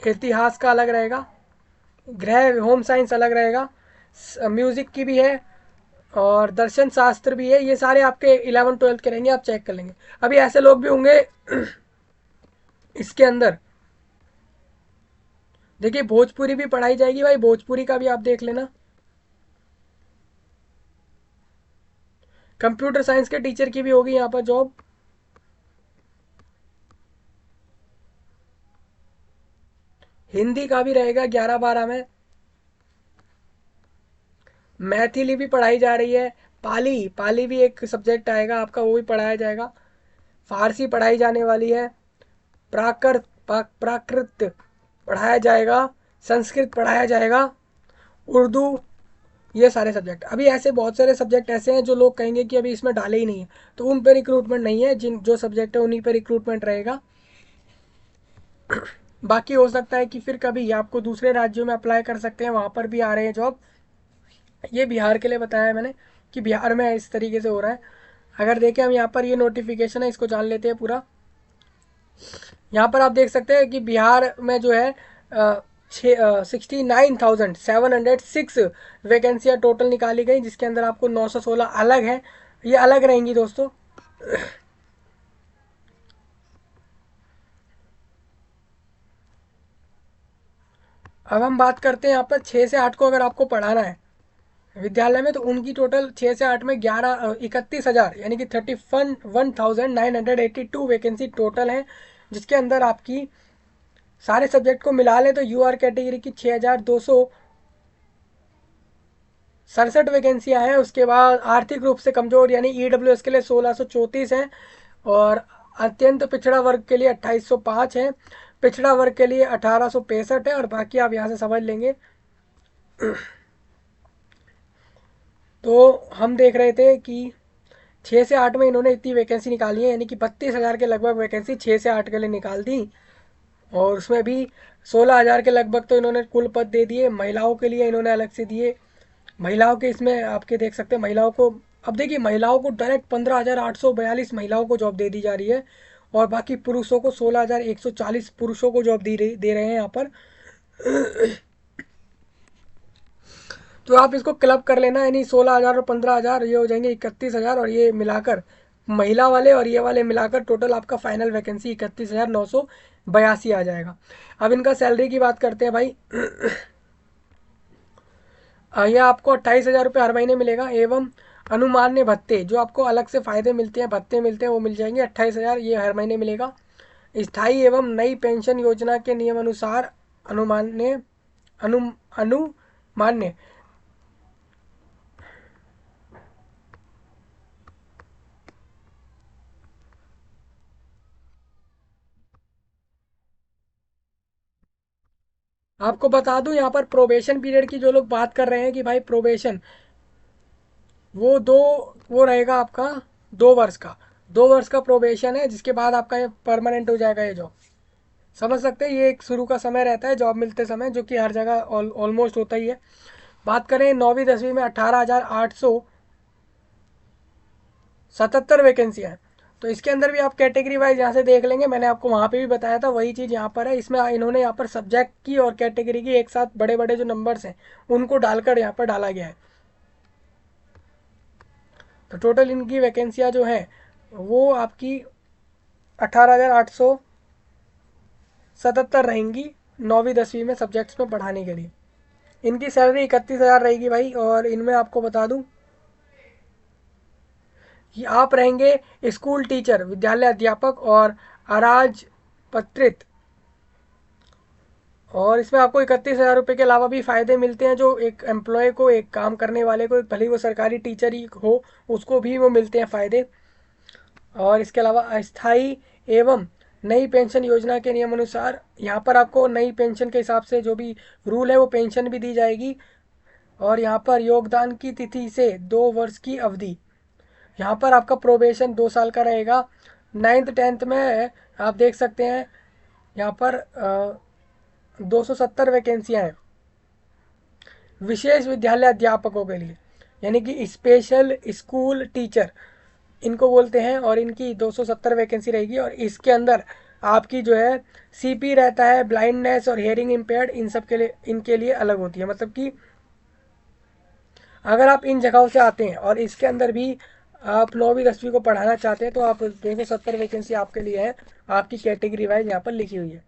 इतिहास का अलग रहेगा। गृह होम साइंस अलग रहेगा। म्यूज़िक की भी है और दर्शन शास्त्र भी है। ये सारे आपके 11-12 के रहेंगे, आप चेक कर लेंगे। अभी ऐसे लोग भी होंगे इसके अंदर, देखिए भोजपुरी भी पढ़ाई जाएगी भाई, भोजपुरी का भी आप देख लेना। कंप्यूटर साइंस के टीचर की भी होगी यहाँ पर जॉब। हिंदी का भी रहेगा 11-12 में। मैथिली भी पढ़ाई जा रही है। पाली, पाली भी एक सब्जेक्ट आएगा आपका, वो भी पढ़ाया जाएगा। फारसी पढ़ाई जाने वाली है। प्राकृत पढ़ाया जाएगा। संस्कृत पढ़ाया जाएगा। उर्दू, ये सारे सब्जेक्ट। अभी ऐसे बहुत सारे सब्जेक्ट ऐसे हैं जो लोग कहेंगे कि अभी इसमें डाले ही नहीं है, तो उन पर रिक्रूटमेंट नहीं है। जिन जो सब्जेक्ट है उन्हीं पर रिक्रूटमेंट रहेगा। बाकी हो सकता है कि फिर कभी आपको दूसरे राज्यों में अप्लाई कर सकते हैं, वहाँ पर भी आ रहे हैं जॉब। ये बिहार के लिए बताया है मैंने कि बिहार में इस तरीके से हो रहा है। अगर देखें हम यहाँ पर, ये नोटिफिकेशन है, इसको जान लेते हैं पूरा। यहाँ पर आप देख सकते हैं कि बिहार में जो है 69,706 वैकेंसियाँ टोटल निकाली गई, जिसके अंदर आपको 916 अलग है, ये अलग रहेंगी दोस्तों। अब हम बात करते हैं यहाँ पर 6 से 8 को अगर आपको पढ़ाना है विद्यालय में, तो उनकी टोटल 6 से 8 में 31,000 यानी कि 31,982 वैकेंसी टोटल है, जिसके अंदर आपकी सारे सब्जेक्ट को मिला लें तो यूआर कैटेगरी की 6,267 वैकेंसियाँ हैं। उसके बाद आर्थिक रूप से कमजोर यानी ईडब्ल्यूएस के लिए 1,634 हैं और अत्यंत पिछड़ा वर्ग के लिए 2,805 है। पिछड़ा वर्ग के लिए 1,865 है और बाकी आप यहाँ से समझ लेंगे। तो हम देख रहे थे कि 6 से 8 में इन्होंने इतनी वैकेंसी निकाली है, यानी कि 32,000 के लगभग वैकेंसी 6 से 8 के लिए निकाल दी। और उसमें भी 16,000 के लगभग तो इन्होंने कुल पद दे दिए। महिलाओं के लिए इन्होंने अलग से दिए, महिलाओं के इसमें आपके देख सकते हैं महिलाओं को, अब देखिए महिलाओं को डायरेक्ट 15,842 महिलाओं को जॉब दे दी जा रही है, और बाकी पुरुषों को 16,140 पुरुषों को जॉब दे रहे हैं यहाँ पर। तो आप इसको क्लब कर लेना, यानी 16,000 और 15,000 ये हो जाएंगे 31,000, और ये मिलाकर महिला वाले और ये वाले मिलाकर टोटल आपका फाइनल वैकेंसी 31,982 आ जाएगा। अब इनका सैलरी की बात करते हैं भाई। यह आपको 28,000 रुपये हर महीने मिलेगा, एवं अनुमान्य भत्ते जो आपको अलग से फ़ायदे मिलते हैं, भत्ते मिलते हैं, वो मिल जाएंगे। 28,000 ये हर महीने मिलेगा। स्थायी एवं नई पेंशन योजना के नियम अनुसार अनुमान्य अनुमान्य आपको बता दूं यहाँ पर प्रोबेशन पीरियड की जो लोग बात कर रहे हैं कि भाई प्रोबेशन, वो वो रहेगा आपका 2 वर्ष का। 2 वर्ष का प्रोबेशन है, जिसके बाद आपका ये परमानेंट हो जाएगा ये जॉब। समझ सकते हैं, ये एक शुरू का समय रहता है जॉब मिलते समय, जो कि हर जगह ऑलमोस्ट होता ही है। बात करें 9वीं 10वीं में 18,877 वैकेंसियाँ हैं। तो इसके अंदर भी आप कैटेगरी वाइज यहाँ से देख लेंगे, मैंने आपको वहाँ पे भी बताया था, वही चीज़ यहाँ पर है। इसमें इन्होंने यहाँ पर सब्जेक्ट की और कैटेगरी की एक साथ बड़े बड़े जो नंबर्स हैं उनको डालकर यहाँ पर डाला गया है। तो टोटल इनकी वैकेंसियाँ जो हैं वो आपकी 18,877 रहेंगी 9वीं 10वीं में सब्जेक्ट्स में पढ़ाने के लिए। इनकी सैलरी 31,000 रहेगी भाई। और इनमें आपको बता दूं कि आप रहेंगे स्कूल टीचर, विद्यालय अध्यापक और अराजपत्रित। और इसमें आपको 31,000 रुपये के अलावा भी फ़ायदे मिलते हैं, जो एक एम्प्लॉय को, एक काम करने वाले को, भले ही वो सरकारी टीचर ही हो, उसको भी वो मिलते हैं फ़ायदे। और इसके अलावा अस्थाई एवं नई पेंशन योजना के नियम अनुसार यहाँ पर आपको नई पेंशन के हिसाब से जो भी रूल है वो पेंशन भी दी जाएगी। और यहाँ पर योगदान की तिथि से 2 वर्ष की अवधि, यहाँ पर आपका प्रोबेशन 2 साल का रहेगा। 9th 10th में आप देख सकते हैं यहाँ पर 270 वैकेंसियाँ हैं विशेष विद्यालय अध्यापकों के लिए, यानी कि स्पेशल स्कूल टीचर इनको बोलते हैं। और इनकी 270 वैकेंसी रहेगी, और इसके अंदर आपकी जो है सीपी रहता है, ब्लाइंडनेस और हियरिंग इम्पेयर्ड, इन सब के लिए, इनके लिए अलग होती है। मतलब कि अगर आप इन जगहों से आते हैं और इसके अंदर भी आप 9वीं 10वीं को पढ़ाना चाहते हैं, तो आप 270 वैकेंसी आपके लिए है, आपकी कैटेगरी वाइज यहाँ पर लिखी हुई है।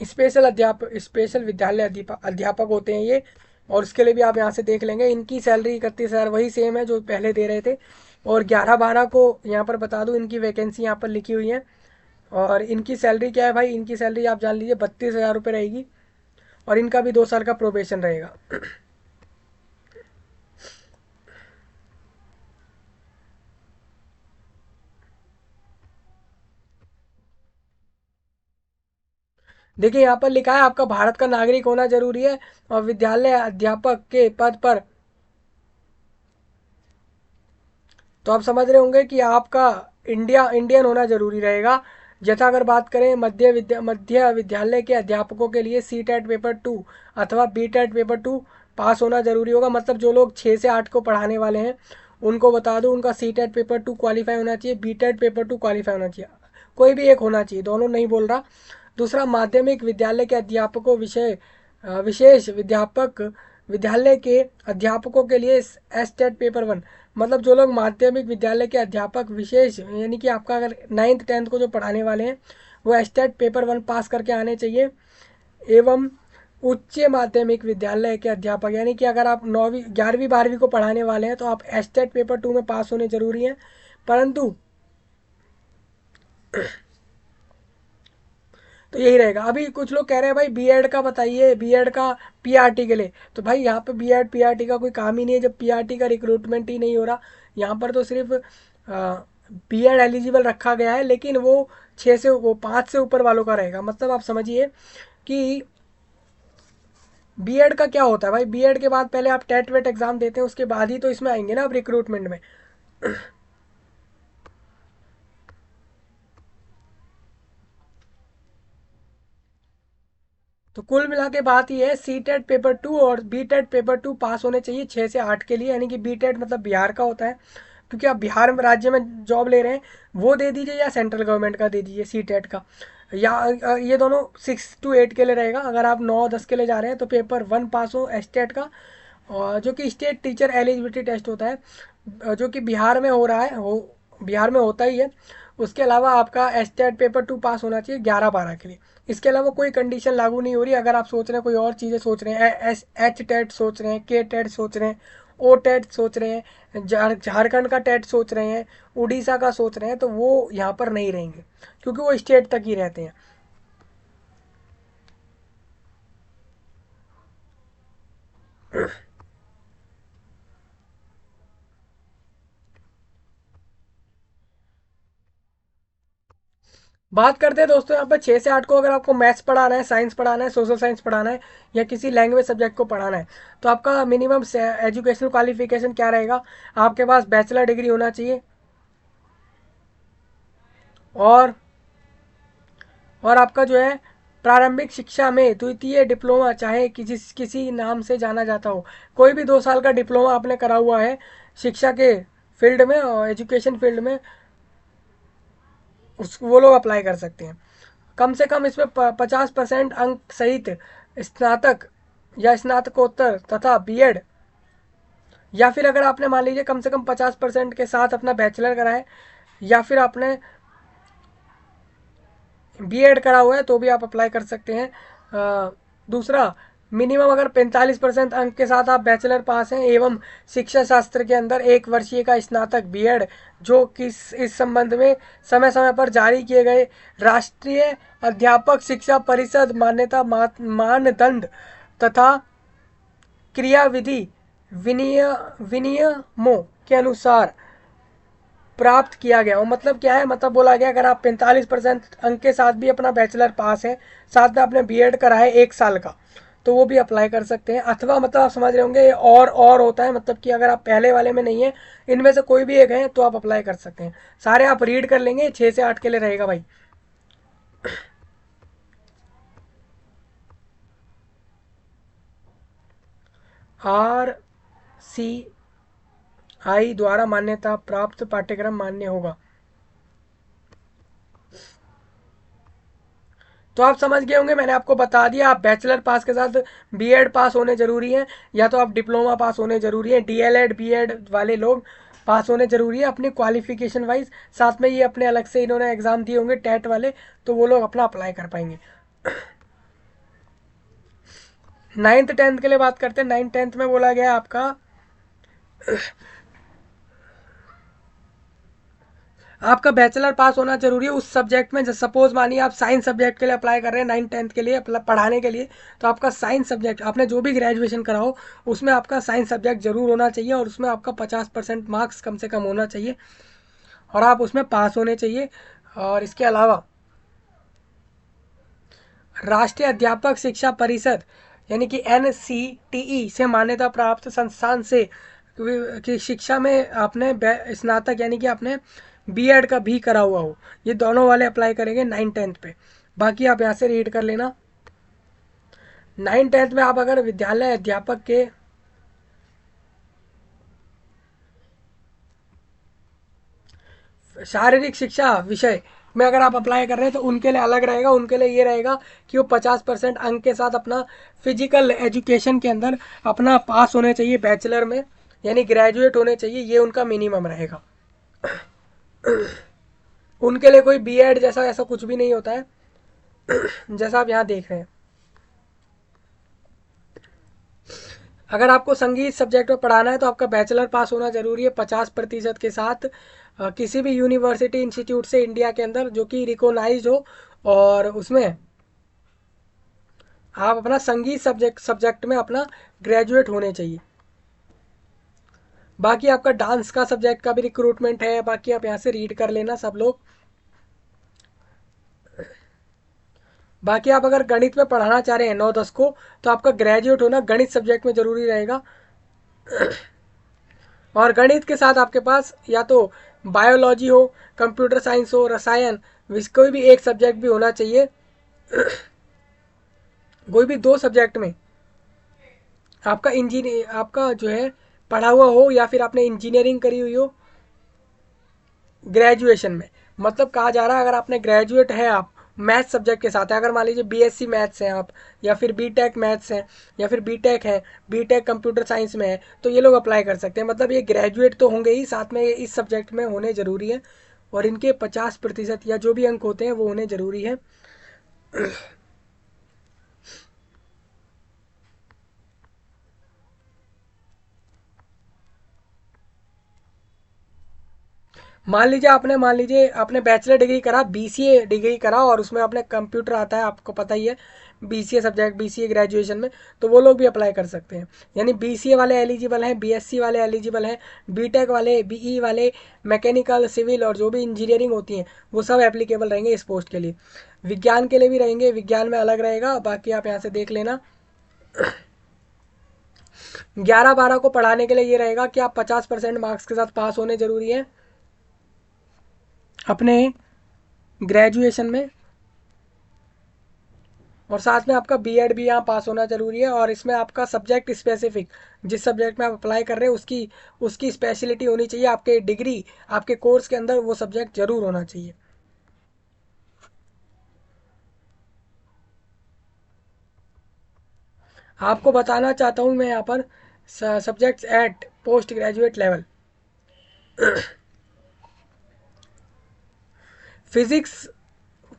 स्पेशल विद्यालय अध्यापक होते हैं ये, और उसके लिए भी आप यहाँ से देख लेंगे। इनकी सैलरी 31,000 वही सेम है जो पहले दे रहे थे। और 11-12 को यहाँ पर बता दूँ, इनकी वैकेंसी यहाँ पर लिखी हुई है। और इनकी सैलरी क्या है भाई, इनकी सैलरी आप जान लीजिए 32,000 रुपये रहेगी, और इनका भी 2 साल का प्रोबेशन रहेगा। देखिए यहाँ पर लिखा है आपका भारत का नागरिक होना जरूरी है, और विद्यालय अध्यापक के पद पर, तो आप समझ रहे होंगे कि आपका इंडियन होना जरूरी रहेगा। जैसा अगर बात करें मध्य विद्यालय के अध्यापकों के लिए C.TET पेपर 2 अथवा B.TET पेपर 2 पास होना जरूरी होगा। मतलब जो लोग 6 से 8 को पढ़ाने वाले हैं उनको बता दूं, उनका C.TET पेपर 2 क्वालिफाई होना चाहिए, B.TET पेपर 2 क्वालिफाई होना चाहिए, कोई भी एक होना चाहिए, दोनों नहीं बोल रहा। दूसरा, माध्यमिक विद्यालय के अध्यापकों विशेष विद्यालय के अध्यापकों के लिए S.TET पेपर 1, मतलब जो लोग माध्यमिक विद्यालय के अध्यापक विशेष, यानी कि आपका अगर 9th 10th को जो पढ़ाने वाले हैं वो S.TET पेपर 1 पास करके आने चाहिए। एवं उच्च माध्यमिक विद्यालय के अध्यापक, यानी कि अगर आप 9वीं 11वीं 12वीं को पढ़ाने वाले हैं तो आप S.TET पेपर 2 में पास होने जरूरी है। परंतु तो यही रहेगा। अभी कुछ लोग कह रहे हैं भाई बीएड का बताइए, बीएड का पीआरटी के लिए, तो भाई यहाँ पे बीएड पीआरटी का कोई काम ही नहीं है जब पीआरटी का रिक्रूटमेंट ही नहीं हो रहा। यहाँ पर तो सिर्फ बीएड एलिजिबल रखा गया है, लेकिन वो 5 से ऊपर वालों का रहेगा। मतलब आप समझिए कि बीएड का क्या होता है भाई, बीएड के बाद पहले आप टेट वेट एग्जाम देते हैं, उसके बाद ही तो इसमें आएंगे ना आप रिक्रूटमेंट में। तो कुल मिला के बात ये है, सी टेट पेपर 2 और बी टेट पेपर 2 पास होने चाहिए 6 से 8 के लिए, यानी कि बी टेट मतलब बिहार का होता है, क्योंकि आप बिहार में राज्य में जॉब ले रहे हैं, वो दे दीजिए, या सेंट्रल गवर्नमेंट का दे दीजिए सी टेट का, या ये दोनों 6 to 8 के लिए रहेगा। अगर आप 9-10 के लिए जा रहे हैं तो पेपर 1 पास हो एस टेट का, और जो कि स्टेट टीचर एलिजिबिलिटी टेस्ट होता है, जो कि बिहार में हो रहा है, हो बिहार में होता ही है। उसके अलावा आपका एस टेट पेपर 2 पास होना चाहिए 11-12 के लिए। इसके अलावा कोई कंडीशन लागू नहीं हो रही। अगर आप सोच रहे हैं कोई और चीज़ें सोच रहे हैं, एस एच टेट सोच रहे हैं, के टेट सोच रहे हैं, ओ टेट सोच रहे हैं, झारखंड का टेट सोच रहे हैं, उड़ीसा का सोच रहे हैं, तो वो यहाँ पर नहीं रहेंगे, क्योंकि वो स्टेट तक ही रहते हैं। बात करते हैं दोस्तों यहाँ पर 6 से 8 को, अगर आपको मैथ्स पढ़ाना है, साइंस पढ़ाना है, सोशल साइंस पढ़ाना है, या किसी लैंग्वेज सब्जेक्ट को पढ़ाना है, तो आपका मिनिमम एजुकेशनल क्वालिफिकेशन क्या रहेगा? आपके पास बैचलर डिग्री होना चाहिए, और आपका जो है प्रारंभिक शिक्षा में द्वितीय डिप्लोमा, चाहे किसी नाम से जाना जाता हो, कोई भी 2 साल का डिप्लोमा आपने करा हुआ है शिक्षा के फील्ड में और एजुकेशन फील्ड में, उस वो लोग अप्लाई कर सकते हैं। कम से कम इसमें 50% अंक सहित स्नातक या स्नातकोत्तर तथा बीएड, या फिर अगर आपने मान लीजिए कम से कम 50% के साथ अपना बैचलर करा है, या फिर आपने बीएड करा हुआ है, तो भी आप अप्लाई कर सकते हैं। दूसरा, मिनिमम अगर 45% अंक के साथ आप बैचलर पास हैं एवं शिक्षा शास्त्र के अंदर 1 वर्षीय का स्नातक बीएड, जो कि इस संबंध में समय समय पर जारी किए गए राष्ट्रीय अध्यापक शिक्षा परिषद मान्यता मानदंड तथा क्रियाविधि विनियमों के अनुसार प्राप्त किया गया हो। मतलब क्या है? मतलब बोला गया अगर आप 45% अंक के साथ भी अपना बैचलर पास है, साथ में आपने बीएड करा है 1 साल का, तो वो भी अप्लाई कर सकते हैं। अथवा मतलब आप समझ रहे होंगे ये और होता है, मतलब कि अगर आप पहले वाले में नहीं है, इनमें से कोई भी एक है, तो आप अप्लाई कर सकते हैं। सारे आप रीड कर लेंगे, 6 से 8 के लिए रहेगा भाई। आर सी आई द्वारा मान्यता प्राप्त पाठ्यक्रम मान्य होगा। तो आप समझ गए होंगे, मैंने आपको बता दिया, आप बैचलर पास के साथ बीएड पास होने जरूरी है, या तो आप डिप्लोमा पास होने जरूरी है। डीएलएड बीएड वाले लोग पास होने जरूरी है अपनी क्वालिफिकेशन वाइज। साथ में ये अपने अलग से इन्होंने एग्जाम दिए होंगे टेट वाले, तो वो लोग अपना अप्लाई कर पाएंगे। 9th-10th के लिए बात करते हैं। 9th-10th में बोला गया आपका आपका बैचलर पास होना जरूरी है उस सब्जेक्ट में। जैसे सपोज मानिए आप साइंस सब्जेक्ट के लिए अप्लाई कर रहे हैं 9th-10th के लिए पढ़ाने के लिए, तो आपका साइंस सब्जेक्ट, आपने जो भी ग्रेजुएशन करा हो उसमें आपका साइंस सब्जेक्ट जरूर होना चाहिए, और उसमें आपका 50% मार्क्स कम से कम होना चाहिए, और आप उसमें पास होने चाहिए। और इसके अलावा राष्ट्रीय अध्यापक शिक्षा परिषद यानी कि NCTE से मान्यता प्राप्त संस्थान से कि शिक्षा में आपने स्नातक यानी कि आपने बीएड का भी करा हुआ हो, ये दोनों वाले अप्लाई करेंगे 9th-10th पे। बाकी आप यहाँ से रीड कर लेना। 9th-10th में आप अगर विद्यालय अध्यापक के शारीरिक शिक्षा विषय में अगर आप अप्लाई कर रहे हैं, तो उनके लिए अलग रहेगा। उनके लिए ये रहेगा कि वो 50% अंक के साथ अपना फिजिकल एजुकेशन के अंदर अपना पास होने चाहिए बैचलर में, यानी ग्रेजुएट होने चाहिए, ये उनका मिनिमम रहेगा। उनके लिए कोई बीएड जैसा ऐसा कुछ भी नहीं होता है, जैसा आप यहाँ देख रहे हैं। अगर आपको संगीत सब्जेक्ट में पढ़ाना है तो आपका बैचलर पास होना जरूरी है 50% के साथ, किसी भी यूनिवर्सिटी इंस्टीट्यूट से इंडिया के अंदर जो कि रिकॉग्नाइज्ड हो, और उसमें आप अपना संगीत सब्जेक्ट में अपना ग्रेजुएट होने चाहिए। बाकी आपका डांस का सब्जेक्ट का भी रिक्रूटमेंट है, बाकी आप यहाँ से रीड कर लेना सब लोग। बाकी आप अगर गणित में पढ़ाना चाह रहे हैं 9-10 को, तो आपका ग्रेजुएट होना गणित सब्जेक्ट में जरूरी रहेगा। और गणित के साथ आपके पास या तो बायोलॉजी हो, कंप्यूटर साइंस हो, रसायन, कोई भी एक सब्जेक्ट भी होना चाहिए। कोई भी 2 सब्जेक्ट में आपका आपका जो है पढ़ा हुआ हो, या फिर आपने इंजीनियरिंग करी हुई हो ग्रेजुएशन में, मतलब कहा जा रहा है अगर आपने ग्रेजुएट है आप मैथ्स सब्जेक्ट के साथ है, अगर मान लीजिए बीएससी मैथ्स है आप, या फिर बीटेक मैथ्स है, या फिर बीटेक है, बीटेक कंप्यूटर साइंस में है, तो ये लोग अप्लाई कर सकते हैं। मतलब ये ग्रेजुएट तो होंगे ही, साथ में इस सब्जेक्ट में होने ज़रूरी है, और इनके 50% या जो भी अंक होते हैं वो होने ज़रूरी है। मान लीजिए आपने बैचलर डिग्री करा, बीसीए डिग्री करा, और उसमें आपने कंप्यूटर आता है, आपको पता ही है, बीसीए सब्जेक्ट, बीसीए ग्रेजुएशन में, तो वो लोग भी अप्लाई कर सकते हैं। यानी बीसीए वाले एलिजिबल हैं, बीएससी वाले एलिजिबल हैं, बीटेक वाले, बीई वाले, मैकेनिकल, सिविल और जो भी इंजीनियरिंग होती हैं वो सब एप्लीकेबल रहेंगे इस पोस्ट के लिए। विज्ञान के लिए भी रहेंगे, विज्ञान में अलग रहेगा, बाकी आप यहाँ से देख लेना। 11-12 को पढ़ाने के लिए ये रहेगा कि आप 50% मार्क्स के साथ पास होने ज़रूरी है अपने ग्रेजुएशन में, और साथ में आपका बीएड भी यहाँ पास होना ज़रूरी है। और इसमें आपका सब्जेक्ट स्पेसिफिक, जिस सब्जेक्ट में आप अप्लाई कर रहे हैं उसकी उसकी स्पेशलिटी होनी चाहिए, आपके डिग्री आपके कोर्स के अंदर वो सब्जेक्ट ज़रूर होना चाहिए। आपको बताना चाहता हूँ मैं यहाँ पर subjects eight post graduate level. Physics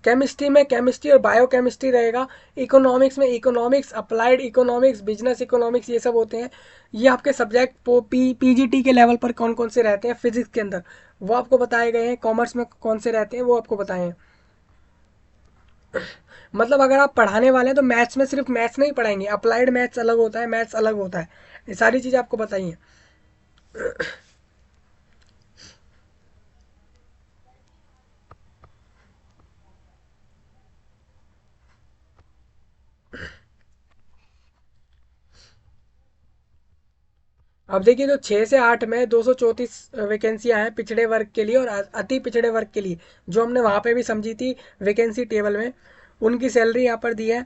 chemistry में केमिस्ट्री और बायोकेमिस्ट्री रहेगा। इकोनॉमिक्स में economics, applied economics, business economics, ये सब होते हैं। ये आपके सब्जेक्ट पीजीटी के लेवल पर कौन कौन से रहते हैं फिजिक्स के अंदर, वो आपको बताए गए हैं। कॉमर्स में कौन से रहते हैं वो आपको बताए हैं। मतलब अगर आप पढ़ाने वाले हैं तो मैथ्स में सिर्फ मैथ्स नहीं पढ़ाएंगे, अप्लाइड मैथ्स अलग होता है, मैथ्स अलग होता है, ये सारी चीज़ें आपको बताइए। अब देखिए, जो 6 से 8 में 234 वैकेंसियां हैं पिछड़े वर्ग के लिए और अति पिछड़े वर्ग के लिए, जो हमने वहाँ पे भी समझी थी वैकेंसी टेबल में, उनकी सैलरी यहाँ पर दी है।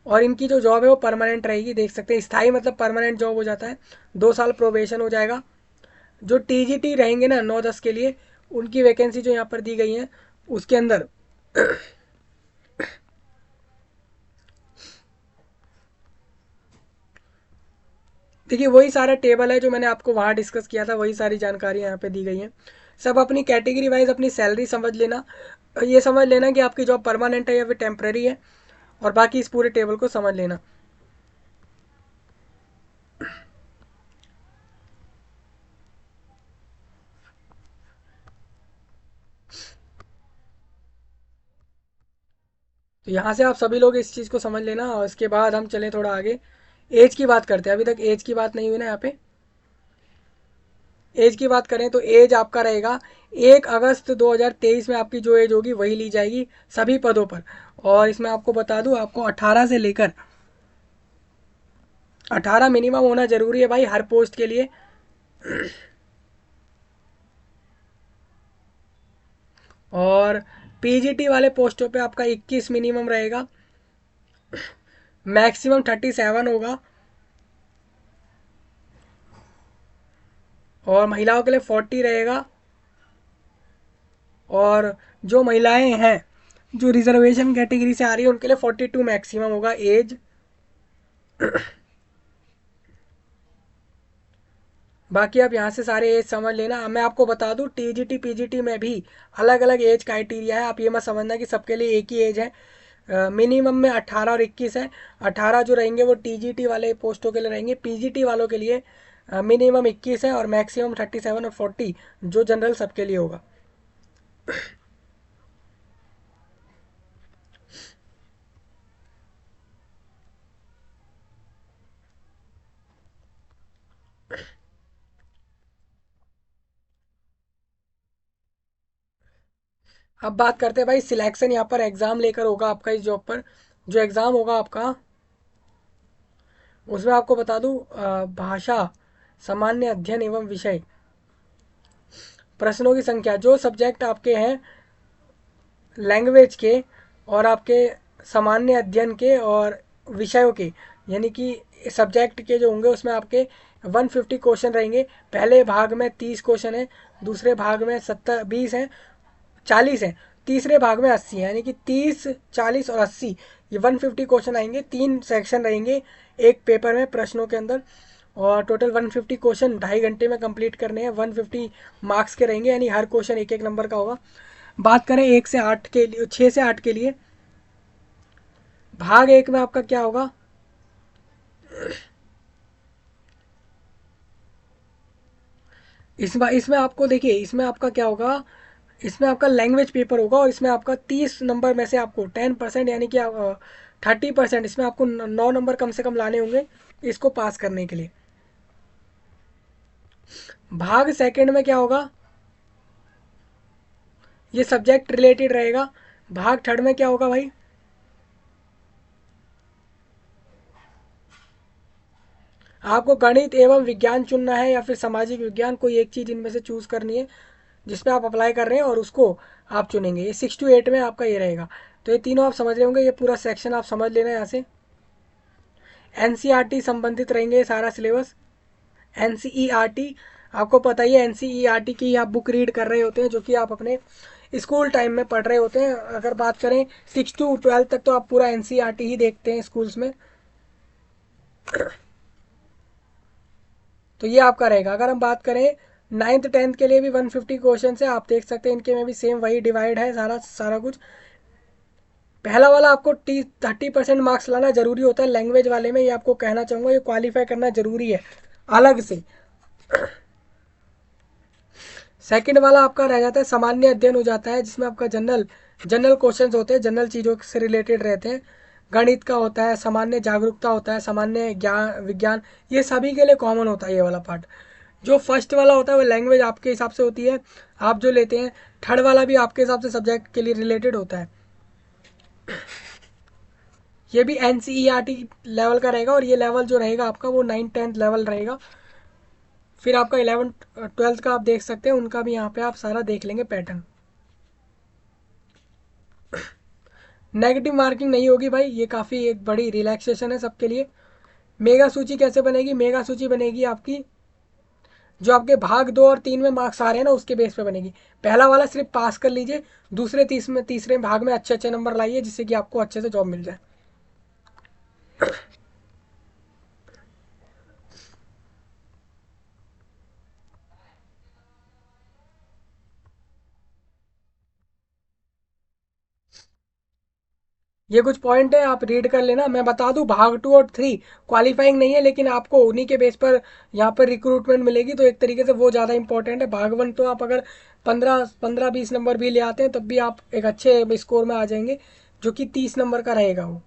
और इनकी जो जॉब है वो परमानेंट रहेगी, देख सकते हैं, स्थायी मतलब परमानेंट जॉब हो जाता है, 2 साल प्रोबेशन हो जाएगा। जो टीजीटी रहेंगे ना 9-10 के लिए, उनकी वैकेंसी जो यहाँ पर दी गई है उसके अंदर देखिए वही सारा टेबल है जो मैंने आपको वहाँ डिस्कस किया था, वही सारी जानकारी यहाँ पे दी गई है। सब अपनी कैटेगरी वाइज अपनी सैलरी समझ लेना, ये समझ लेना कि आपकी जॉब परमानेंट है या फिर टेम्प्रेरी है, और बाकी इस पूरे टेबल को समझ लेना। तो यहाँ से आप सभी लोग इस चीज़ को समझ लेना, और इसके बाद हम चलें थोड़ा आगे। एज की बात करते हैं, अभी तक एज की बात नहीं हुई ना यहाँ पे। एज की बात करें तो एज आपका रहेगा 1 अगस्त 2023 में आपकी जो एज होगी वही ली जाएगी सभी पदों पर। और इसमें आपको बता दूं, आपको 18 से लेकर 18 मिनिमम होना जरूरी है भाई हर पोस्ट के लिए। और पीजीटी वाले पोस्टों पे आपका 21 मिनिमम रहेगा, मैक्सिमम 37 होगा, और महिलाओं के लिए 40 रहेगा। और जो महिलाएं हैं जो रिजर्वेशन कैटेगरी से आ रही है उनके लिए 42 मैक्सिमम होगा एज। बाकी आप यहाँ से सारे एज समझ लेना। मैं आपको बता दूँ टीजीटी पीजीटी में भी अलग अलग एज क्राइटेरिया है, आप ये मत समझना कि सबके लिए एक ही एज है। मिनिमम में 18 और 21 है। 18 जो रहेंगे वो टीजीटी वाले पोस्टों के लिए रहेंगे, पीजीटी वालों के लिए मिनिमम 21 है, और मैक्सिमम 37 और 40 जो जनरल सबके लिए होगा। अब बात करते हैं भाई सिलेक्शन, यहाँ पर एग्ज़ाम लेकर होगा आपका इस जॉब पर। जो एग्ज़ाम होगा आपका उसमें आपको बता दूँ भाषा, सामान्य अध्ययन एवं विषय, प्रश्नों की संख्या, जो सब्जेक्ट आपके हैं लैंग्वेज के और आपके सामान्य अध्ययन के और विषयों के यानी कि सब्जेक्ट के जो होंगे उसमें आपके 150 क्वेश्चन रहेंगे। पहले भाग में 30 क्वेश्चन है, दूसरे भाग में 20 हैं, 40 हैं, तीसरे भाग में 80 है, यानी कि 30, 40 और 80 ये 150 क्वेश्चन आएंगे। 3 सेक्शन रहेंगे एक पेपर में प्रश्नों के अंदर, और टोटल 150 क्वेश्चन 2.5 घंटे में कंप्लीट करने हैं। 150 मार्क्स के रहेंगे, यानी हर क्वेश्चन एक एक नंबर का होगा। बात करें 1 से 8 के लिए, 6 से 8 के लिए, भाग 1 में आपका क्या होगा, इसमें आपको देखिए, इसमें आपका क्या होगा, इसमें आपका लैंग्वेज पेपर होगा, और इसमें आपका 30 नंबर में से आपको 10% यानी कि 30%, इसमें आपको 9 नंबर कम से कम लाने होंगे इसको पास करने के लिए। भाग सेकंड में क्या होगा, ये सब्जेक्ट रिलेटेड रहेगा। भाग थर्ड में क्या होगा भाई, आपको गणित एवं विज्ञान चुनना है या फिर सामाजिक विज्ञान, कोई एक चीज़ इनमें से चूज़ करनी है जिसमें आप अप्लाई कर रहे हैं और उसको आप चुनेंगे। ये 6 to 8 में आपका ये रहेगा। तो ये तीनों आप समझ रहे होंगे, ये पूरा सेक्शन आप समझ लेना यहाँ से। एनसीईआरटी संबंधित रहेंगे सारा सिलेबस। एनसीईआरटी आपको पता ही है, एनसीईआरटी की आप बुक रीड कर रहे होते हैं जो कि आप अपने स्कूल टाइम में पढ़ रहे होते हैं। अगर बात करें 6 to 12 तक तो आप पूरा एनसीईआरटी ही देखते हैं स्कूल्स में। तो ये आपका रहेगा। अगर हम बात करें 9th 10th के लिए भी 150 क्वेश्चन है, आप देख सकते हैं इनके में भी सेम वही डिवाइड है सारा कुछ। पहला वाला आपको 30% मार्क्स लाना जरूरी होता है लैंग्वेज वाले में, ये आपको कहना चाहूँगा, ये क्वालिफाई करना जरूरी है अलग से। सेकंड वाला आपका रह जाता है सामान्य अध्ययन हो जाता है, जिसमें आपका जनरल क्वेश्चंस होते हैं, जनरल चीज़ों से रिलेटेड रहते हैं। गणित का होता है, सामान्य जागरूकता होता है, सामान्य ज्ञान विज्ञान, ये सभी के लिए कॉमन होता है ये वाला पार्ट। जो फर्स्ट वाला होता है वो लैंग्वेज आपके हिसाब से होती है, आप जो लेते हैं। थर्ड वाला भी आपके हिसाब से सब्जेक्ट के लिए रिलेटेड होता है। ये भी एनसीईआरटी लेवल का रहेगा, और ये लेवल जो रहेगा आपका वो 9th 10th लेवल रहेगा। फिर आपका 11th 12th का आप देख सकते हैं, उनका भी यहाँ पे आप सारा देख लेंगे पैटर्न। नेगेटिव मार्किंग नहीं होगी भाई, ये काफ़ी एक बड़ी रिलैक्सेशन है सबके लिए। मेगा सूची कैसे बनेगी, मेगा सूची बनेगी आपकी जो आपके भाग 2 और 3 में मार्क्स आ रहे हैं ना उसके बेस पे बनेगी। पहला वाला सिर्फ पास कर लीजिए, दूसरे तीसरे भाग में अच्छे अच्छे नंबर लाइए जिससे कि आपको अच्छे से जॉब मिल जाए। ये कुछ पॉइंट है, आप रीड कर लेना। मैं बता दूं, भाग 2 और 3 क्वालिफाइंग नहीं है, लेकिन आपको उन्हीं के बेस पर यहाँ पर रिक्रूटमेंट मिलेगी, तो एक तरीके से वो ज़्यादा इंपॉर्टेंट है। भाग 1 तो आप अगर 15-20 नंबर भी ले आते हैं तब भी आप एक अच्छे स्कोर में आ जाएंगे, जो कि 30 नंबर का रहेगा वो।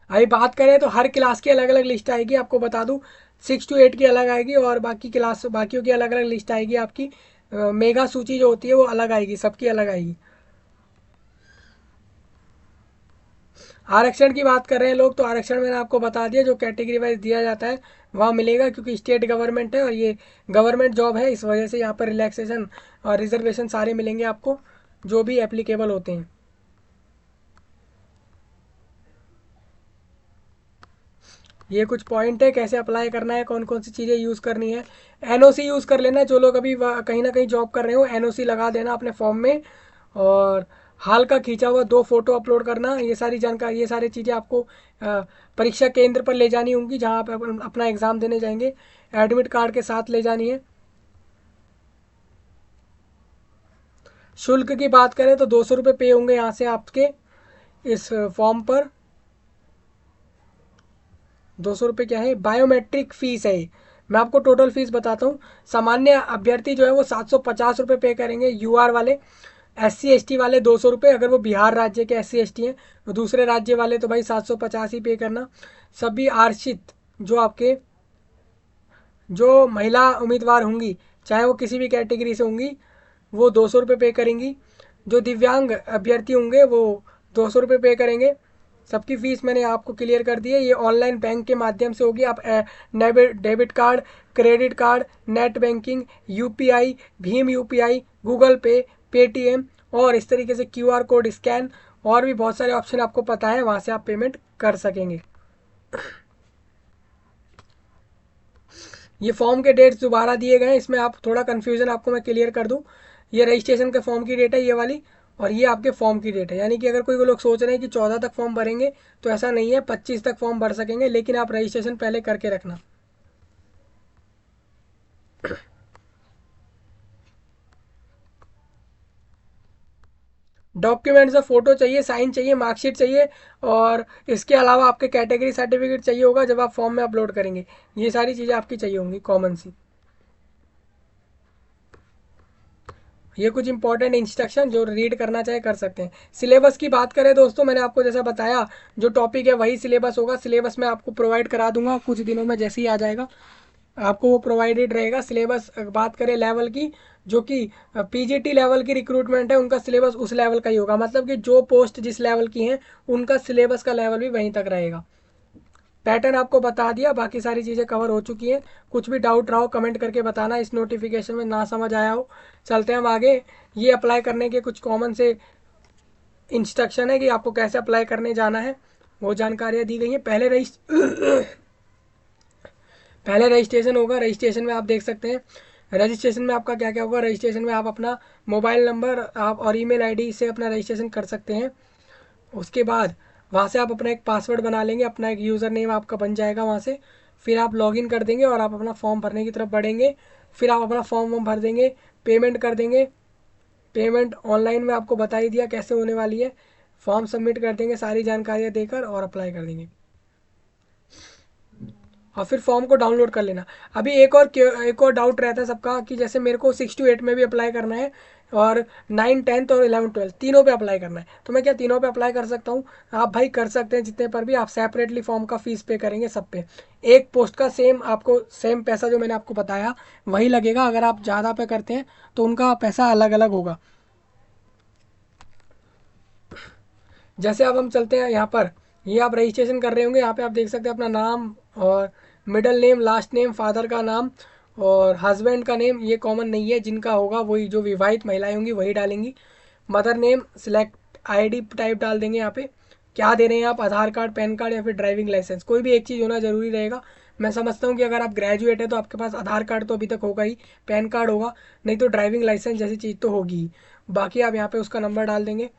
अभी बात करें तो हर क्लास की अलग अलग लिस्ट आएगी, आपको बता दूं 6 to 8 की अलग आएगी, और बाकियों की अलग अलग लिस्ट आएगी आपकी। मेगा सूची जो होती है वो अलग आएगी, सबकी अलग आएगी। आरक्षण की बात कर रहे हैं लोग, तो आरक्षण मैंने आपको बता दिया, जो कैटेगरी वाइज दिया जाता है वहाँ मिलेगा, क्योंकि स्टेट गवर्नमेंट है और ये गवर्नमेंट जॉब है, इस वजह से यहाँ पर रिलैक्सेशन और रिजर्वेशन सारे मिलेंगे आपको जो भी एप्लीकेबल होते हैं। ये कुछ पॉइंट है कैसे अप्लाई करना है, कौन कौन सी चीज़ें यूज़ करनी है। एनओसी यूज़ कर लेना, जो लोग अभी कहीं ना कहीं जॉब कर रहे हो एनओसी लगा देना अपने फॉर्म में, और हाल का खींचा हुआ 2 फोटो अपलोड करना। ये सारी जानकारी, ये सारी चीज़ें आपको परीक्षा केंद्र पर ले जानी होंगी जहाँ आप अपना एग्ज़ाम देने जाएंगे, एडमिट कार्ड के साथ ले जानी है। शुल्क की बात करें तो 200 रुपये पे होंगे यहाँ से आपके इस फॉर्म पर। 200 रुपये क्या है, बायोमेट्रिक फ़ीस है ये। मैं आपको टोटल फीस बताता हूँ। सामान्य अभ्यर्थी जो है वो 750 रुपये पे करेंगे, यूआर वाले। SC ST वाले 200 रुपये, अगर वो बिहार राज्य के SC ST हैं। तो दूसरे राज्य वाले तो भाई 750 ही पे करना। सभी आरक्षित जो आपके जो महिला उम्मीदवार होंगी, चाहे वो किसी भी कैटेगरी से होंगी, वो 200 रुपये पे करेंगी। जो दिव्यांग अभ्यर्थी होंगे वो 200 रुपये पे करेंगे। सबकी फ़ीस मैंने आपको क्लियर कर दी है। ये ऑनलाइन बैंक के माध्यम से होगी। आप debit card, credit card, net banking, UPI, Bhim UPI, Google पे, पेटीएम और इस तरीके से क्यूआर कोड स्कैन और भी बहुत सारे ऑप्शन आपको पता है, वहाँ से आप पेमेंट कर सकेंगे। ये फॉर्म के डेट्स दोबारा दिए गए हैं, इसमें आप थोड़ा कन्फ्यूज़न आपको मैं क्लियर कर दूँ। ये रजिस्ट्रेशन के फॉर्म की डेट है ये वाली, और ये आपके फॉर्म की डेट है। यानी कि अगर कोई लोग सोच रहे हैं कि 14 तक फॉर्म भरेंगे, तो ऐसा नहीं है, 25 तक फॉर्म भर सकेंगे, लेकिन आप रजिस्ट्रेशन पहले करके रखना। डॉक्यूमेंट्स में फ़ोटो चाहिए, साइन चाहिए, मार्कशीट चाहिए, और इसके अलावा आपके कैटेगरी सर्टिफिकेट चाहिए होगा जब आप फॉर्म में अपलोड करेंगे। ये सारी चीज़ें आपकी चाहिए होंगी कॉमन सी। ये कुछ इंपॉर्टेंट इंस्ट्रक्शन जो रीड करना चाहे कर सकते हैं। सिलेबस की बात करें दोस्तों, मैंने आपको जैसा बताया, जो टॉपिक है वही सिलेबस होगा। सिलेबस मैं आपको प्रोवाइड करा दूंगा कुछ दिनों में, जैसे ही आ जाएगा आपको वो प्रोवाइडेड रहेगा। सिलेबस बात करें लेवल की, जो कि पीजीटी लेवल की रिक्रूटमेंट है, उनका सिलेबस उस लेवल का ही होगा। मतलब कि जो पोस्ट जिस लेवल की हैं उनका सिलेबस का लेवल भी वहीं तक रहेगा। पैटर्न आपको बता दिया, बाकी सारी चीज़ें कवर हो चुकी हैं। कुछ भी डाउट रहा हो कमेंट करके बताना, इस नोटिफिकेशन में ना समझ आया हो। चलते हैं हम आगे। ये अप्लाई करने के कुछ कॉमन से इंस्ट्रक्शन है कि आपको कैसे अप्लाई करने जाना है, वो जानकारियाँ दी गई हैं। पहले रजिस्ट्रेशन होगा। रजिस्ट्रेशन में आप देख सकते हैं, रजिस्ट्रेशन में आपका क्या क्या होगा। रजिस्ट्रेशन में आप अपना मोबाइल नंबर आप और ईमेल आईडी से अपना रजिस्ट्रेशन कर सकते हैं। उसके बाद वहाँ से आप अपना एक पासवर्ड बना लेंगे, अपना एक यूज़र नेम आपका बन जाएगा वहाँ से। फिर आप लॉगिन कर देंगे और आप अपना फॉर्म भरने की तरफ बढ़ेंगे। फिर आप अपना फॉर्म वॉर्म भर देंगे, पेमेंट कर देंगे। पेमेंट ऑनलाइन में आपको बता ही दिया कैसे होने वाली है। फॉर्म सबमिट कर देंगे सारी जानकारियाँ देकर और अप्लाई कर देंगे, और फिर फॉर्म को डाउनलोड कर लेना। अभी एक और डाउट रहता है सबका कि जैसे मेरे को 6 to 8 में भी अप्लाई करना है, और 9, 10th और 11, 12 तीनों पे अप्लाई करना है, तो मैं क्या तीनों पे अप्लाई कर सकता हूँ? आप भाई कर सकते हैं, जितने पर भी आप सेपरेटली फॉर्म का फीस पे करेंगे सब पे। एक पोस्ट का सेम आपको सेम पैसा जो मैंने आपको बताया वही लगेगा। अगर आप ज़्यादा पे करते हैं तो उनका पैसा अलग अलग होगा। जैसे अब हम चलते हैं यहाँ पर, ये आप रजिस्ट्रेशन कर रहे होंगे, यहाँ पे आप देख सकते हैं अपना नाम और middle name, last name, father का नाम और हस्बैंड का नेम। ये कॉमन नहीं है, जिनका होगा वही, जो विवाहित महिलाएं होंगी वही डालेंगी। Mother name, select ID type डाल देंगे। यहाँ पे क्या दे रहे हैं आप, आधार कार्ड, पैन कार्ड या फिर ड्राइविंग लाइसेंस, कोई भी एक चीज़ होना जरूरी रहेगा। मैं समझता हूँ कि अगर आप ग्रेजुएट है तो आपके पास आधार कार्ड तो अभी तक होगा ही, पैन कार्ड होगा, नहीं तो ड्राइविंग लाइसेंस जैसी चीज़ तो होगी ही। बाकी आप यहाँ पे उसका नंबर डाल देंगे।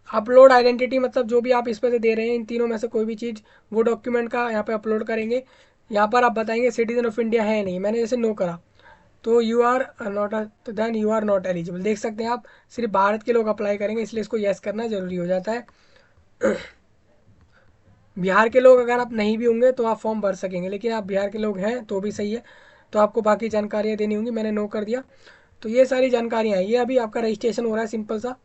अपलोड आइडेंटिटी, मतलब जो भी आप इस पर से दे रहे हैं इन तीनों में से कोई भी चीज़, वो डॉक्यूमेंट का यहाँ पे अपलोड करेंगे। यहाँ पर आप बताएंगे सिटीजन ऑफ इंडिया है या नहीं। मैंने जैसे नो करा तो यू आर नॉट, तो then you are not eligible. देख सकते हैं आप, सिर्फ भारत के लोग अप्लाई करेंगे, इसलिए इसको येस करना जरूरी हो जाता है। बिहार के लोग अगर आप नहीं भी होंगे तो आप फॉर्म भर सकेंगे, लेकिन आप बिहार के लोग हैं तो भी सही है। तो आपको बाकी जानकारियाँ देनी होंगी, मैंने नो कर दिया। तो ये सारी जानकारियाँ हैं। ये अभी आपका रजिस्ट्रेशन हो रहा है सिंपल सा।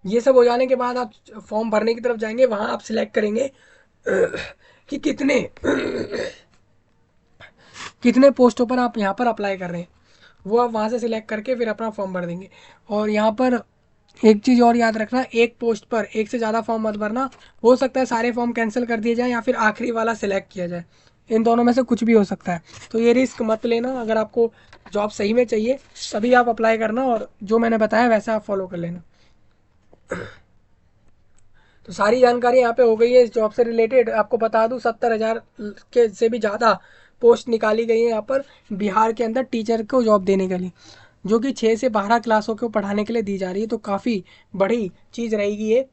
ये सब हो जाने के बाद आप फॉर्म भरने की तरफ जाएंगे। वहाँ आप सिलेक्ट करेंगे कि कितने कितने पोस्टों पर आप यहाँ पर अप्लाई कर रहे हैं, वो आप वहाँ से सिलेक्ट करके फिर अपना फॉर्म भर देंगे। और यहाँ पर एक चीज़ और याद रखना, एक पोस्ट पर एक से ज़्यादा फॉर्म मत भरना। हो सकता है सारे फॉर्म कैंसिल कर दिए जाए या फिर आखिरी वाला सिलेक्ट किया जाए, इन दोनों में से कुछ भी हो सकता है। तो ये रिस्क मत लेना। अगर आपको जॉब सही में चाहिए तभी आप अप्लाई करना, और जो मैंने बताया वैसा आप फॉलो कर लेना। तो सारी जानकारी यहाँ पे हो गई है इस जॉब से रिलेटेड। आपको बता दूँ 70,000 के से भी ज़्यादा पोस्ट निकाली गई है यहाँ पर बिहार के अंदर टीचर को जॉब देने के लिए, जो कि 6 से 12 क्लासों को पढ़ाने के लिए दी जा रही है। तो काफ़ी बड़ी चीज़ रहेगी ये।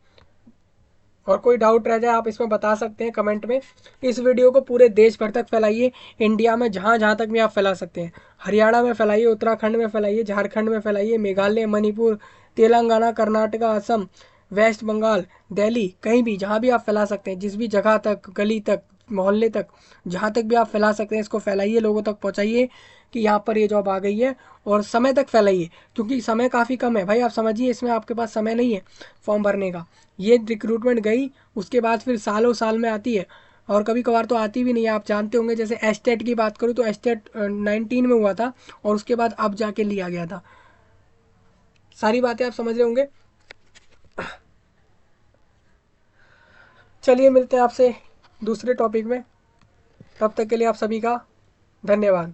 और कोई डाउट रह जाए आप इसमें बता सकते हैं कमेंट में। इस वीडियो को पूरे देश भर तक फैलाइए, इंडिया में जहाँ जहाँ तक भी आप फैला सकते हैं। हरियाणा में फैलाइए, उत्तराखंड में फैलाइए, झारखंड में फैलाइए, मेघालय, मणिपुर, तेलंगाना, कर्नाटका, असम, वेस्ट बंगाल, दिल्ली, कहीं भी जहाँ भी आप फैला सकते हैं, जिस भी जगह तक, गली तक, मोहल्ले तक, जहाँ तक भी आप फैला सकते हैं इसको फैलाइए, लोगों तक पहुँचाइए कि यहाँ पर ये जॉब आ गई है। और समय तक फैलाइए, क्योंकि समय काफ़ी कम है भाई। आप समझिए इसमें आपके पास समय नहीं है फॉर्म भरने का। ये रिक्रूटमेंट गई, उसके बाद फिर सालों साल में आती है। और कभी कभार तो आती भी नहीं है, आप जानते होंगे। जैसे एस्टेट की बात करूँ तो एस्टेट 19 में हुआ था और उसके बाद अब जाके लिया गया था। सारी बातें आप समझ रहे होंगे। चलिए मिलते हैं आपसे दूसरे टॉपिक में, तब तक के लिए आप सभी का धन्यवाद।